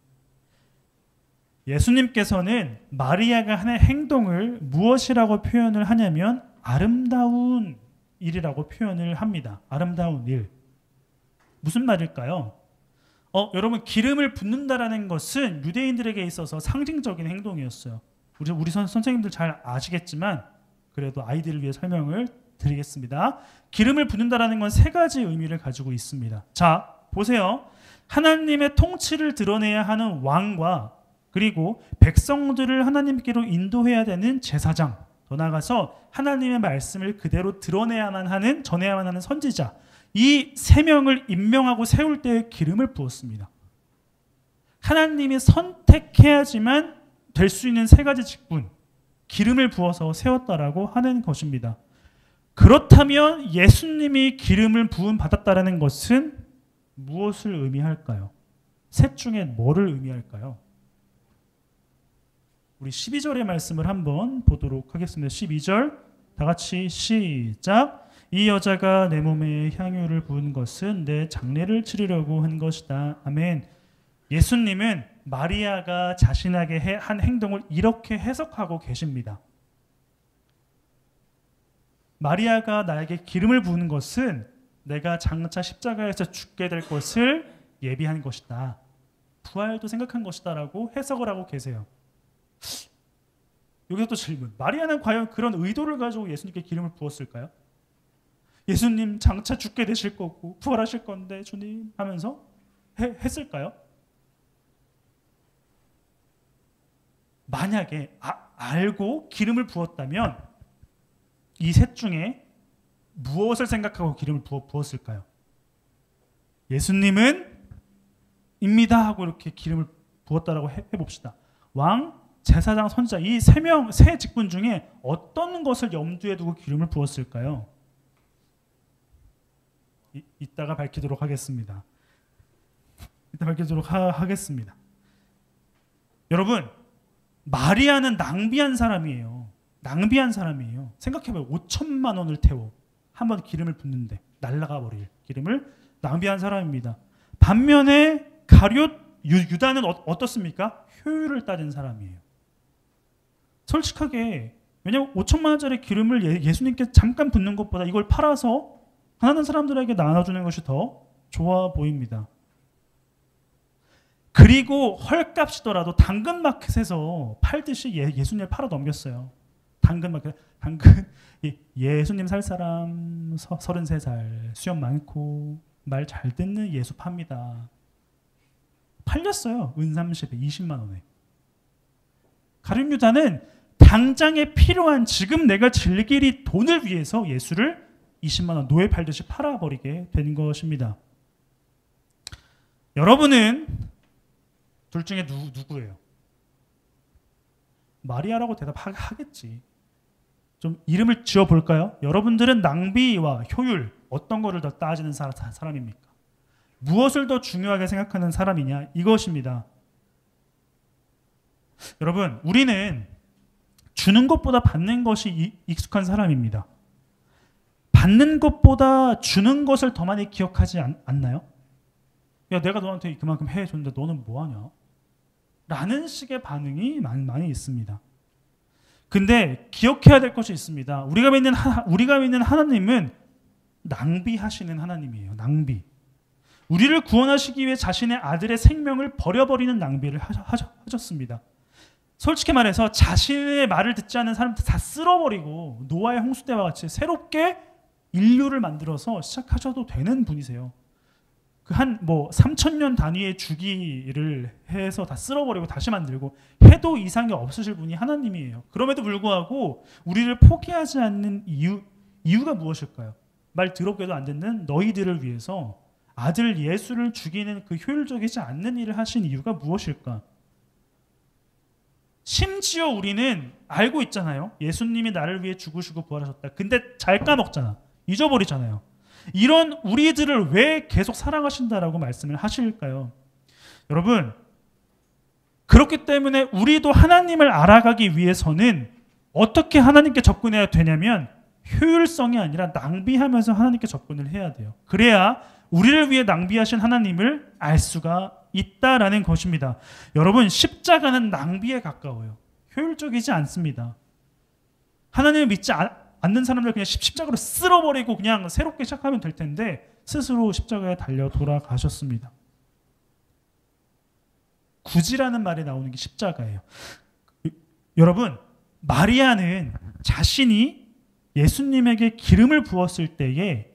예수님께서는 마리아가 하는 행동을 무엇이라고 표현을 하냐면 아름다운 일이라고 표현을 합니다. 아름다운 일. 무슨 말일까요? 여러분 기름을 붓는다라는 것은 유대인들에게 있어서 상징적인 행동이었어요. 우리 선생님들 잘 아시겠지만 그래도 아이들을 위해 설명을 드리겠습니다. 기름을 붓는다라는 건 세 가지 의미를 가지고 있습니다. 자, 보세요. 하나님의 통치를 드러내야 하는 왕과 그리고 백성들을 하나님께로 인도해야 되는 제사장, 더 나아가서 하나님의 말씀을 그대로 전해야만 하는 선지자, 이 세 명을 임명하고 세울 때 기름을 부었습니다. 하나님이 선택해야지만 될 수 있는 세 가지 직분, 기름을 부어서 세웠다라고 하는 것입니다. 그렇다면 예수님이 기름을 부음 받았다라는 것은 무엇을 의미할까요? 셋 중에 뭐를 의미할까요? 우리 12절의 말씀을 한번 보도록 하겠습니다. 12절 다 같이 시작. 이 여자가 내 몸에 향유를 부은 것은 내 장례를 치르려고 한 것이다. 아멘. 예수님은 마리아가 자신에게 한 행동을 이렇게 해석하고 계십니다. 마리아가 나에게 기름을 부은 것은 내가 장차 십자가에서 죽게 될 것을 예비한 것이다. 부활도 생각한 것이다 라고 해석을 하고 계세요. 여기서 또 질문. 마리아는 과연 그런 의도를 가지고 예수님께 기름을 부었을까요? 예수님 장차 죽게 되실 거고 부활하실 건데 주님 하면서 했을까요? 만약에 알고 기름을 부었다면 이 셋 중에 무엇을 생각하고 기름을 부었을까요? 예수님은 입니다 하고 이렇게 기름을 부었다라고 해봅시다. 왕, 제사장, 선지자 이 세 직분 중에 어떤 것을 염두에 두고 기름을 부었을까요? 이따가 밝히도록 하겠습니다. 하겠습니다. 여러분, 마리아는 낭비한 사람이에요. 생각해봐요. 5천만 원을 태워 한번 기름을 붓는데 날아가 버릴 기름을 낭비한 사람입니다. 반면에 유다는 어떻습니까? 효율을 따진 사람이에요. 솔직하게 왜냐하면 5천만 원짜리 기름을 예수님께 잠깐 붓는 것보다 이걸 팔아서 가난한 사람들에게 나눠주는 것이 더 좋아 보입니다. 그리고 헐값이더라도 당근마켓에서 팔듯이 예수님을 팔아 넘겼어요. 당근 예수님 살 사람 33살 수염 많고 말 잘 듣는 예수 팝니다. 팔렸어요. 은 30에 20만 원에. 가룟 유다는 당장에 필요한 지금 내가 즐길 이 돈을 위해서 예수를 20만 원 노예 팔듯이 팔아버리게 된 것입니다. 여러분은 둘 중에 누구예요? 마리아라고 대답하겠지. 좀 이름을 지어볼까요? 여러분들은 낭비와 효율 어떤 거를 더 따지는 사람입니까? 무엇을 더 중요하게 생각하는 사람이냐? 이것입니다. 여러분, 우리는 주는 것보다 받는 것이 익숙한 사람입니다. 받는 것보다 주는 것을 더 많이 기억하지 않나요? 야, 내가 너한테 그만큼 해줬는데 너는 뭐하냐? 라는 식의 반응이 많이 있습니다. 근데 기억해야 될 것이 있습니다. 우리가 믿는 하나님은 낭비하시는 하나님이에요. 낭비. 우리를 구원하시기 위해 자신의 아들의 생명을 버려버리는 낭비를 하셨습니다. 솔직히 말해서 자신의 말을 듣지 않는 사람들 다 쓸어버리고 노아의 홍수 때와 같이 새롭게 인류를 만들어서 시작하셔도 되는 분이세요. 그 한 3,000년 단위의 주기를 해서 다 쓸어버리고 다시 만들고 해도 이상이 없으실 분이 하나님이에요. 그럼에도 불구하고 우리를 포기하지 않는 이유가 무엇일까요? 말 더럽게도 안 듣는 너희들을 위해서 아들 예수를 죽이는 그 효율적이지 않는 일을 하신 이유가 무엇일까? 심지어 우리는 알고 있잖아요. 예수님이 나를 위해 죽으시고 부활하셨다. 근데 잘 까먹잖아. 잊어버리잖아요. 이런 우리들을 왜 계속 사랑하신다라고 말씀을 하실까요? 여러분, 그렇기 때문에 우리도 하나님을 알아가기 위해서는 어떻게 하나님께 접근해야 되냐면 효율성이 아니라 낭비하면서 하나님께 접근을 해야 돼요. 그래야 우리를 위해 낭비하신 하나님을 알 수가 있다라는 것입니다. 여러분, 십자가는 낭비에 가까워요. 효율적이지 않습니다. 하나님을 믿지 않는 사람들 그냥 십자가로 쓸어버리고 그냥 새롭게 시작하면 될 텐데 스스로 십자가에 달려 돌아가셨습니다. 굳이라는 말이 나오는 게 십자가예요. 여러분, 마리아는 자신이 예수님에게 기름을 부었을 때에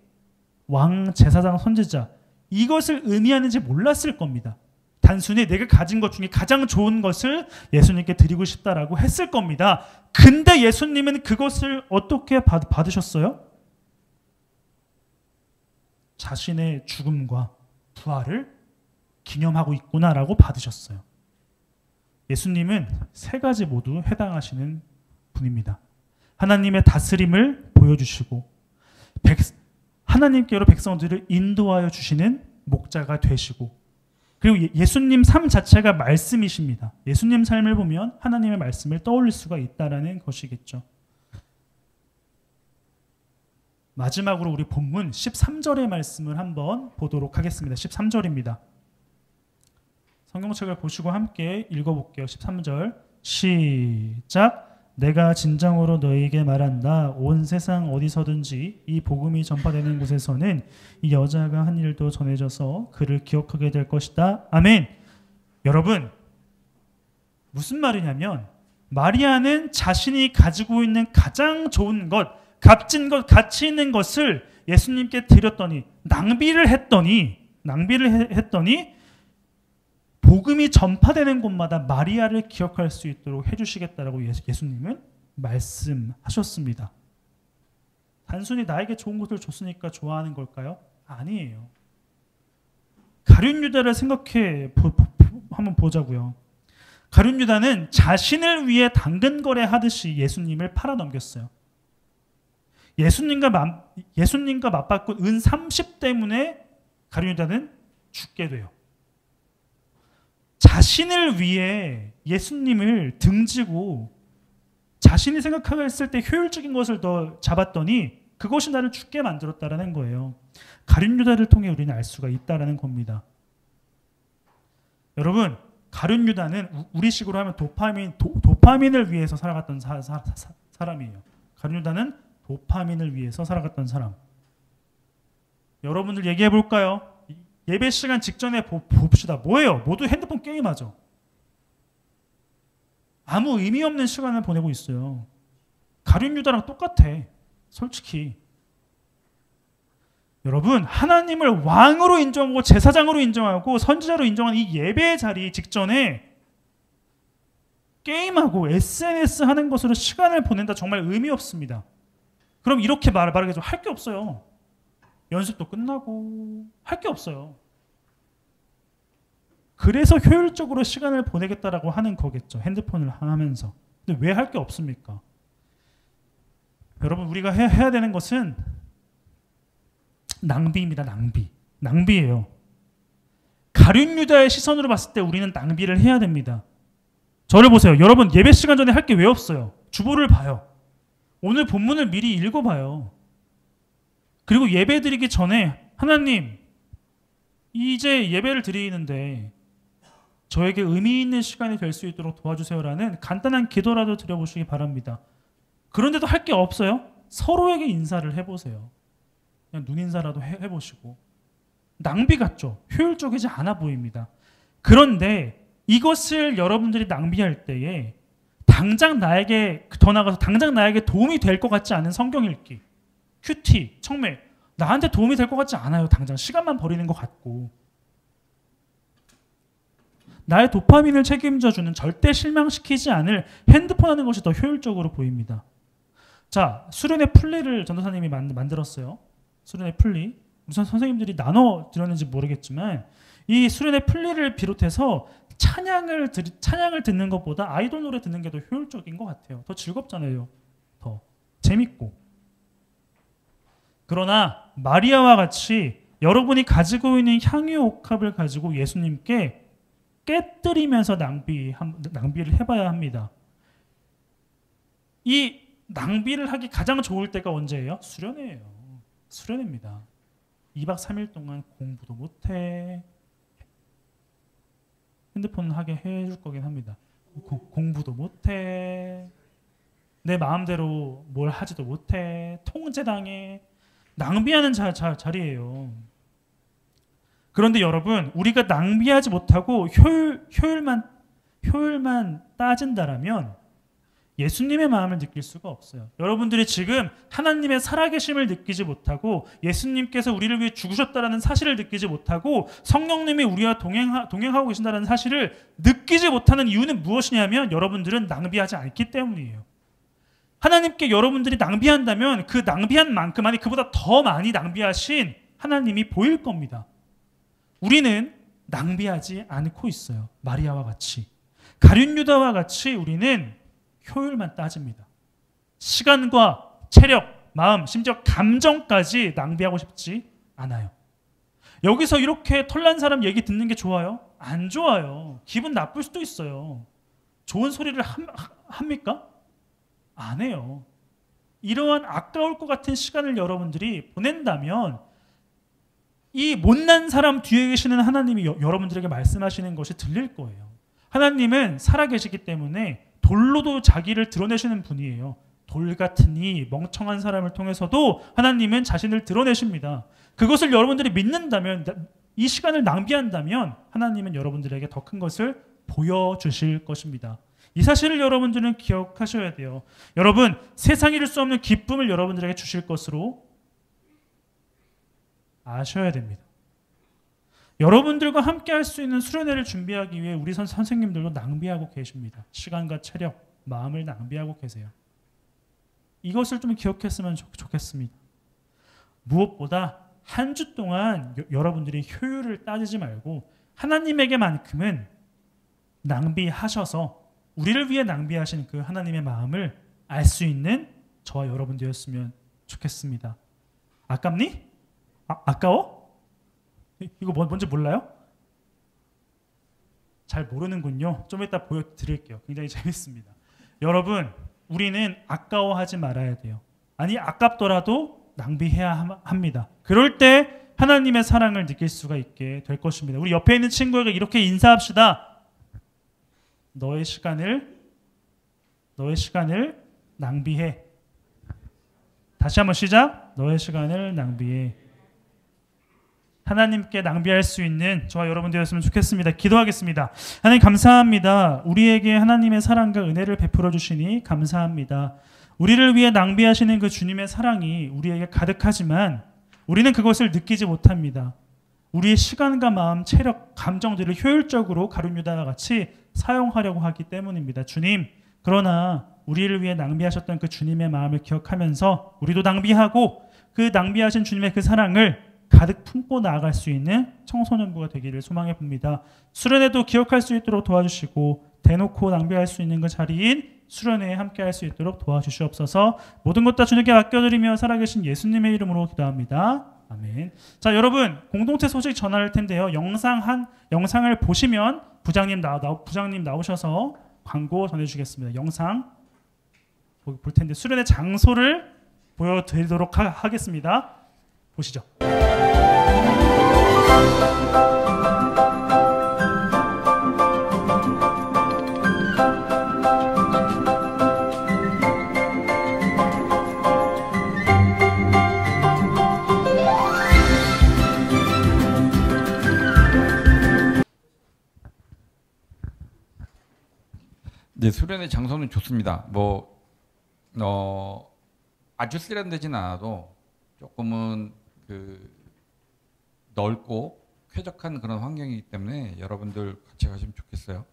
왕, 제사장, 선지자 이것을 의미하는지 몰랐을 겁니다. 단순히 내가 가진 것 중에 가장 좋은 것을 예수님께 드리고 싶다라고 했을 겁니다. 근데 예수님은 그것을 어떻게 받으셨어요? 자신의 죽음과 부활을 기념하고 있구나라고 받으셨어요. 예수님은 세 가지 모두 해당하시는 분입니다. 하나님의 다스림을 보여주시고 하나님께로 백성들을 인도하여 주시는 목자가 되시고 그리고 예수님 삶 자체가 말씀이십니다. 예수님 삶을 보면 하나님의 말씀을 떠올릴 수가 있다는 것이겠죠. 마지막으로 우리 본문 13절의 말씀을 한번 보도록 하겠습니다. 13절입니다. 성경책을 보시고 함께 읽어볼게요. 13절 시작. 내가 진정으로 너희에게 말한다. 온 세상 어디서든지 이 복음이 전파되는 곳에서는 이 여자가 한 일도 전해져서 그를 기억하게 될 것이다. 아멘. 여러분, 무슨 말이냐면 마리아는 자신이 가지고 있는 가장 좋은 것, 값진 것, 가치 있는 것을 예수님께 드렸더니 낭비를 했더니 복음이 전파되는 곳마다 마리아를 기억할 수 있도록 해주시겠다라고 예수님은 말씀하셨습니다. 단순히 나에게 좋은 것을 줬으니까 좋아하는 걸까요? 아니에요. 가룟 유다를 생각해 한번 보자고요. 가룟 유다는 자신을 위해 당근 거래하듯이 예수님을 팔아넘겼어요. 예수님과 맞바꾼 은 30 때문에 가룟 유다는 죽게 돼요. 자신을 위해 예수님을 등지고 자신이 생각했을 때 효율적인 것을 더 잡았더니 그것이 나를 죽게 만들었다라는 거예요. 가룟 유다를 통해 우리는 알 수가 있다라는 겁니다. 여러분, 가룟 유다는 우리식으로 하면 도파민을 위해서 살아갔던 사람이에요. 가룟 유다는 도파민을 위해서 살아갔던 사람. 여러분들 얘기해 볼까요? 예배 시간 직전에 봅시다. 뭐예요? 모두 핸드폰 게임하죠. 아무 의미 없는 시간을 보내고 있어요. 가룟 유다랑 똑같아. 솔직히. 여러분, 하나님을 왕으로 인정하고 제사장으로 인정하고 선지자로 인정하는 이 예배의 자리 직전에 게임하고 SNS 하는 것으로 시간을 보낸다. 정말 의미 없습니다. 그럼 이렇게 말하겠죠. 할 게 없어요. 연습도 끝나고 할 게 없어요. 그래서 효율적으로 시간을 보내겠다라고 하는 거겠죠. 핸드폰을 하면서. 근데 왜 할 게 없습니까? 여러분, 우리가 해야 되는 것은 낭비입니다. 낭비예요. 가룟 유다의 시선으로 봤을 때 우리는 낭비를 해야 됩니다. 저를 보세요. 여러분, 예배 시간 전에 할 게 왜 없어요? 주보를 봐요. 오늘 본문을 미리 읽어봐요. 그리고 예배 드리기 전에 하나님, 이제 예배를 드리는데 저에게 의미 있는 시간이 될 수 있도록 도와주세요라는 간단한 기도라도 드려보시기 바랍니다. 그런데도 할 게 없어요? 서로에게 인사를 해보세요. 그냥 눈인사라도 해보시고. 낭비 같죠? 효율적이지 않아 보입니다. 그런데 이것을 여러분들이 낭비할 때에 당장 나에게 더 나아가서 당장 나에게 도움이 될 것 같지 않은 성경 읽기, 큐티, 청매, 나한테 도움이 될 것 같지 않아요. 당장 시간만 버리는 것 같고. 나의 도파민을 책임져주는, 절대 실망시키지 않을 핸드폰 하는 것이 더 효율적으로 보입니다. 자, 수련의 풀리를 전도사님이 만들었어요. 수련의 풀리. 우선 선생님들이 나눠 드렸는지 모르겠지만 이 수련의 풀리를 비롯해서 찬양을 듣는 것보다 아이돌 노래 듣는 게 더 효율적인 것 같아요. 더 즐겁잖아요. 더 재밌고. 그러나 마리아와 같이 여러분이 가지고 있는 향유 옥합을 가지고 예수님께 깨뜨리면서 낭비를 해봐야 합니다. 이 낭비를 하기 가장 좋을 때가 언제예요? 수련회예요. 수련회입니다. 2박 3일 동안 공부도 못해. 핸드폰 하게 해줄 거긴 합니다. 공부도 못해. 내 마음대로 뭘 하지도 못해. 통제당해. 낭비하는 자리예요. 그런데 여러분, 우리가 낭비하지 못하고 효율만 따진다라면 예수님의 마음을 느낄 수가 없어요. 여러분들이 지금 하나님의 살아계심을 느끼지 못하고 예수님께서 우리를 위해 죽으셨다는 사실을 느끼지 못하고 성령님이 우리와 동행하고 계신다는 사실을 느끼지 못하는 이유는 무엇이냐면 여러분들은 낭비하지 않기 때문이에요. 하나님께 여러분들이 낭비한다면 그 낭비한 만큼, 아니 그보다 더 많이 낭비하신 하나님이 보일 겁니다. 우리는 낭비하지 않고 있어요. 마리아와 같이. 가룟 유다와 같이 우리는 효율만 따집니다. 시간과 체력, 마음, 심지어 감정까지 낭비하고 싶지 않아요. 여기서 이렇게 털난 사람 얘기 듣는 게 좋아요? 안 좋아요. 기분 나쁠 수도 있어요. 좋은 소리를 합니까? 안 해요. 이러한 아까울 것 같은 시간을 여러분들이 보낸다면 이 못난 사람 뒤에 계시는 하나님이 여러분들에게 말씀하시는 것이 들릴 거예요. 하나님은 살아계시기 때문에 돌로도 자기를 드러내시는 분이에요. 돌 같은 이 멍청한 사람을 통해서도 하나님은 자신을 드러내십니다. 그것을 여러분들이 믿는다면, 이 시간을 낭비한다면 하나님은 여러분들에게 더 큰 것을 보여주실 것입니다. 이 사실을 여러분들은 기억하셔야 돼요. 여러분, 세상이 줄 수 없는 기쁨을 여러분들에게 주실 것으로 아셔야 됩니다. 여러분들과 함께 할 수 있는 수련회를 준비하기 위해 우리 선생님들도 낭비하고 계십니다. 시간과 체력, 마음을 낭비하고 계세요. 이것을 좀 기억했으면 좋겠습니다. 무엇보다 한 주 동안 여러분들이 효율을 따지지 말고 하나님에게만큼은 낭비하셔서 우리를 위해 낭비하신 그 하나님의 마음을 알 수 있는 저와 여러분들이었으면 좋겠습니다. 아깝니? 아까워? 이거 뭔지 몰라요? 잘 모르는군요. 좀 이따 보여드릴게요. 굉장히 재밌습니다. 여러분, 우리는 아까워하지 말아야 돼요. 아니, 아깝더라도 낭비해야 합니다. 그럴 때 하나님의 사랑을 느낄 수가 있게 될 것입니다. 우리 옆에 있는 친구에게 이렇게 인사합시다. 너의 시간을 낭비해. 다시 한번 시작. 너의 시간을 낭비해. 하나님께 낭비할 수 있는 저와 여러분 되었으면 좋겠습니다. 기도하겠습니다. 하나님 감사합니다. 우리에게 하나님의 사랑과 은혜를 베풀어 주시니 감사합니다. 우리를 위해 낭비하시는 그 주님의 사랑이 우리에게 가득하지만 우리는 그것을 느끼지 못합니다. 우리의 시간과 마음, 체력, 감정들을 효율적으로 가룟 유다와 같이 사용하려고 하기 때문입니다. 주님, 그러나 우리를 위해 낭비하셨던 그 주님의 마음을 기억하면서 우리도 낭비하고 그 낭비하신 주님의 그 사랑을 가득 품고 나아갈 수 있는 청소년부가 되기를 소망해 봅니다. 수련회도 기억할 수 있도록 도와주시고 대놓고 낭비할 수 있는 그 자리인 수련회에 함께할 수 있도록 도와주시옵소서. 모든 것 다 주님께 맡겨드리며 살아계신 예수님의 이름으로 기도합니다. 아멘. 자, 여러분 공동체 소식 전할 텐데요. 영상을 보시면 부장님 나오셔서 광고 전해주시겠습니다. 영상 볼 텐데 수련회 장소를 보여드리도록 하겠습니다. 보시죠. 네, 수련회 장소는 좋습니다. 아주 세련되진 않아도 조금은 넓고 쾌적한 그런 환경이기 때문에 여러분들 같이 가시면 좋겠어요.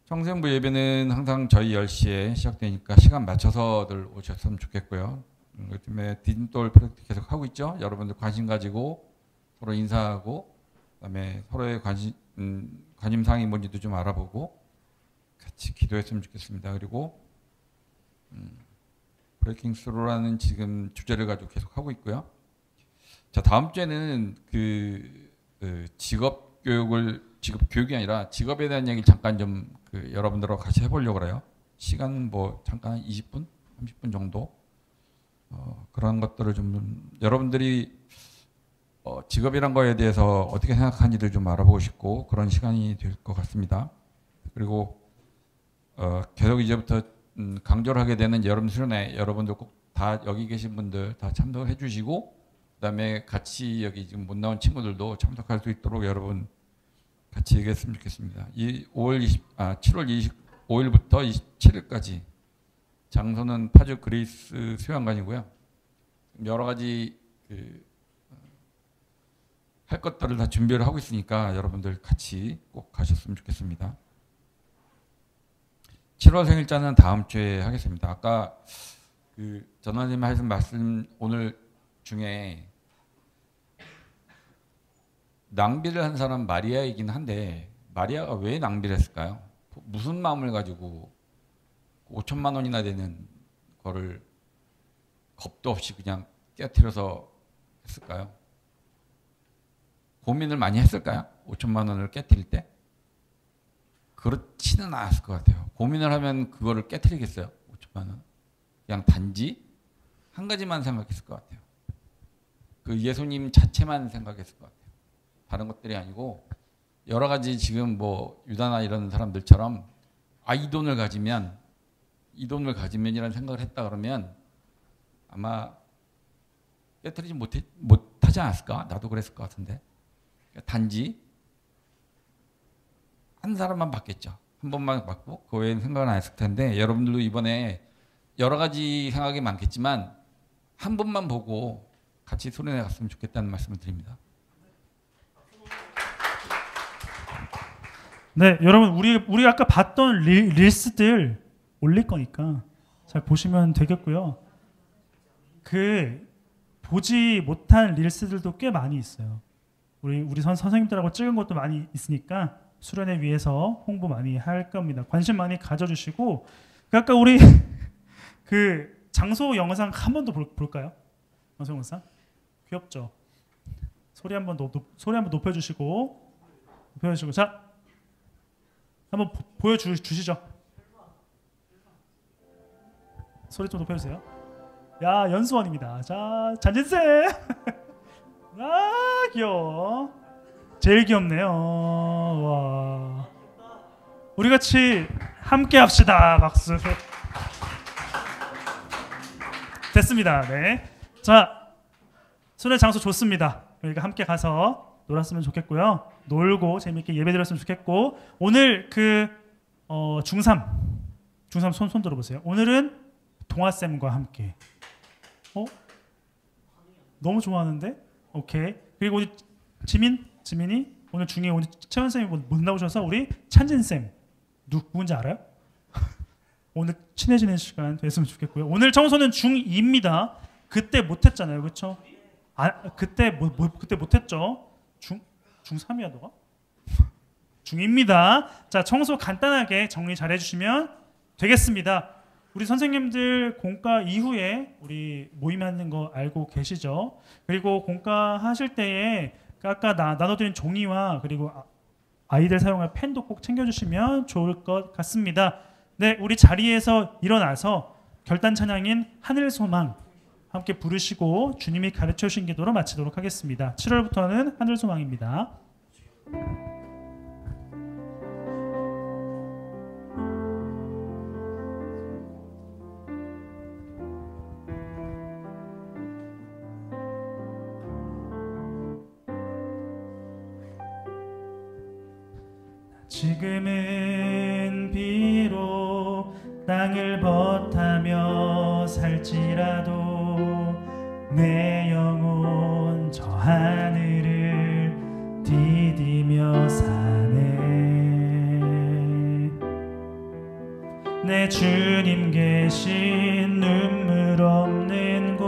청소년부 예배는 항상 저희 10시에 시작되니까 시간 맞춰서들 오셨으면 좋겠고요. 요즘에 디딤돌 프로젝트 계속 하고 있죠. 여러분들 관심 가지고 서로 인사하고 그다음에 서로의 관심사항이 뭔지도 좀 알아보고 같이 기도했으면 좋겠습니다. 그리고 브레이킹 스루라는 지금 주제를 가지고 계속 하고 있고요. 자, 다음 주에는 직업 교육이 아니라 직업에 대한 얘기를 잠깐 좀 여러분들하고 같이 해보려고 그래요. 시간 잠깐 20분, 30분 정도 그런 것들을 좀 여러분들이 직업이란 거에 대해서 어떻게 생각하는지를 좀 알아보고 싶고 그런 시간이 될 것 같습니다. 그리고 계속 이제부터 강조를 하게 되는 여러분 수련회 여러분들 꼭 다 여기 계신 분들 다 참석을 해주시고 그다음에 같이 여기 지금 못 나온 친구들도 참석할 수 있도록 여러분 같이 얘기했으면 좋겠습니다. 7월 25일부터 27일까지 장소는 파주 그레이스 수양관이고요. 여러 가지 할 것들을 다 준비를 하고 있으니까 여러분들 같이 꼭 가셨으면 좋겠습니다. 7월 생일자는 다음 주에 하겠습니다. 아까 전화님 하신 말씀 오늘 중에 낭비를 한 사람 마리아이긴 한데 마리아가 왜 낭비를 했을까요? 무슨 마음을 가지고 5천만 원이나 되는 거를 겁도 없이 그냥 깨트려서 했을까요? 고민을 많이 했을까요? 5천만 원을 깨트릴 때? 그렇지는 않았을 것 같아요. 고민을 하면 그거를 깨트리겠어요? 5천만 원? 그냥 단지 한 가지만 생각했을 것 같아요. 그 예수님 자체만 생각했을 것 같아요. 다른 것들이 아니고 여러 가지 지금 유다나 이런 사람들처럼 이 돈을 가지면이라는 생각을 했다 그러면 아마 깨트리지 못하지 않았을까? 나도 그랬을 것 같은데 단지 한 사람만 받겠죠. 한 번만 받고 그 외에는 생각은 안 했을 텐데 여러분들도 이번에 여러 가지 생각이 많겠지만 한 번만 보고 같이 수련회 갔으면 좋겠다는 말씀을 드립니다. 네, 여러분 우리 아까 봤던 릴스들 올릴 거니까 잘 보시면 되겠고요. 보지 못한 릴스들도 꽤 많이 있어요. 우리 선생님들하고 찍은 것도 많이 있으니까 수련회 위해서 홍보 많이 할 겁니다. 관심 많이 가져주시고 아까 우리 장소 영상 한 번 더 볼까요? 장소 영상 귀엽죠? 소리 한번 높여주시고 자 한번 보여주시죠. 소리 좀 높여주세요. 야, 연수원입니다. 자, 잔진쌤. 아, 귀여워. 제일 귀엽네요. 와. 우리 같이 함께 합시다. 박수. 됐습니다. 네. 자, 수련회 장소 좋습니다. 우리가 함께 가서 놀았으면 좋겠고요. 놀고 재밌게 예배드렸으면 좋겠고 오늘 중3 손 들어보세요. 오늘은 동아쌤과 함께. 너무 좋아하는데? 오케이. 그리고 우리 지민이 오늘 중에 오늘 채원쌤이 못 나오셔서 우리 찬진쌤 누군지 알아요? 오늘 친해지는 시간 됐으면 좋겠고요. 오늘 청소는 중2입니다. 그때 못했잖아요, 그렇죠? 그때 못했죠. 중3이야 너가? 중2입니다. 자, 청소 간단하게 정리 잘 해주시면 되겠습니다. 우리 선생님들 공과 이후에 우리 모임하는 거 알고 계시죠? 그리고 공과 하실 때에 아까 나눠드린 종이와 그리고 아이들 사용할 펜도 꼭 챙겨주시면 좋을 것 같습니다. 네, 우리 자리에서 일어나서 결단 찬양인 하늘소망 함께 부르시고 주님이 가르쳐 주신 기도로 마치도록 하겠습니다. 7월부터는 하늘소망입니다. 지금은 비록 땅을 벗하며 살지라도 내 영혼 저 하늘을 디디며 사네. 내 주님 계신 눈물 없는 곳,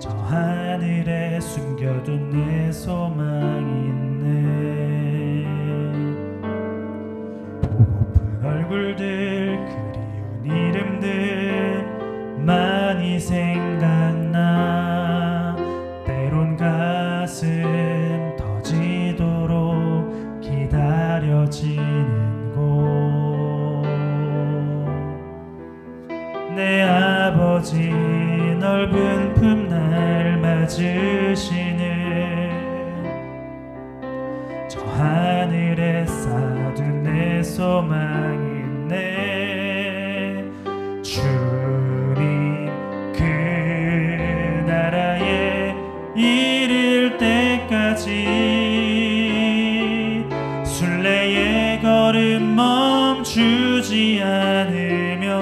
저 하늘에 숨겨둔 내 소망이 있네. 보고픈 얼굴들 그리운 이름들 많이 생각나. 때론 가슴 터지도록 기다려지는 곳, 내 아버지 넓은 품 날 맞으시는 저 하늘에 쌓아둔 내 소망이 있네. 주님 그 나라에 이를 때까지 순례의 걸음 멈추지 않으며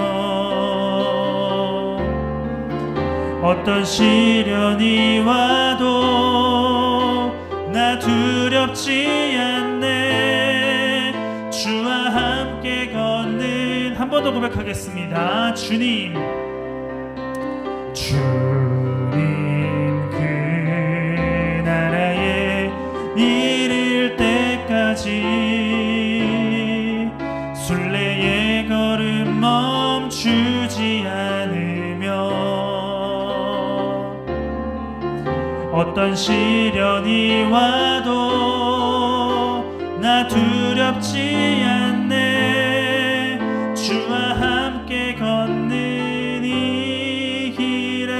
어떤 시련이 와도 나 두렵지 않네. 주와 함께 걷는, 한 번 더 고백하겠습니다. 주님 그 나라에 이를 때까지 순례의 걸음 멈추지 않으며 어떤 시련이 와도 나 두렵지 않네. 주와 함께 걷는 이 길에.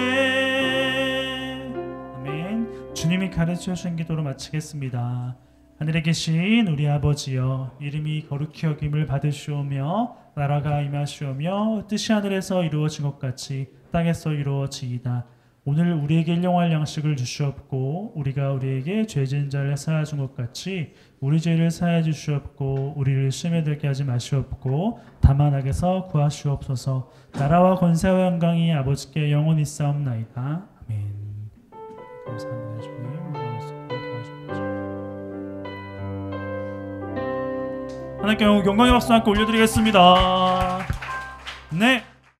아멘. 주님이 가르쳐 주신 기도로 마치겠습니다. 하늘에 계신 우리 아버지여, 이름이 거룩히 여김을 받으시오며 나라가 임하시오며 뜻이 하늘에서 이루어진 것 같이 땅에서 이루어지이다. 오늘 우리에게 일용할 양식을 주시옵고 우리가 우리에게 죄진 자를 사하여 준 것 같이 우리 죄를 사하여 주시옵고 우리를 시험에 들게 하지 마시옵고 다만 악에서 구하시옵소서. 나라와 권세와 영광이 아버지께 영원히 있사옵나이다. 아멘. 감사합니다 주님. 하나님께 영광의 박수 함께 올려드리겠습니다. 네.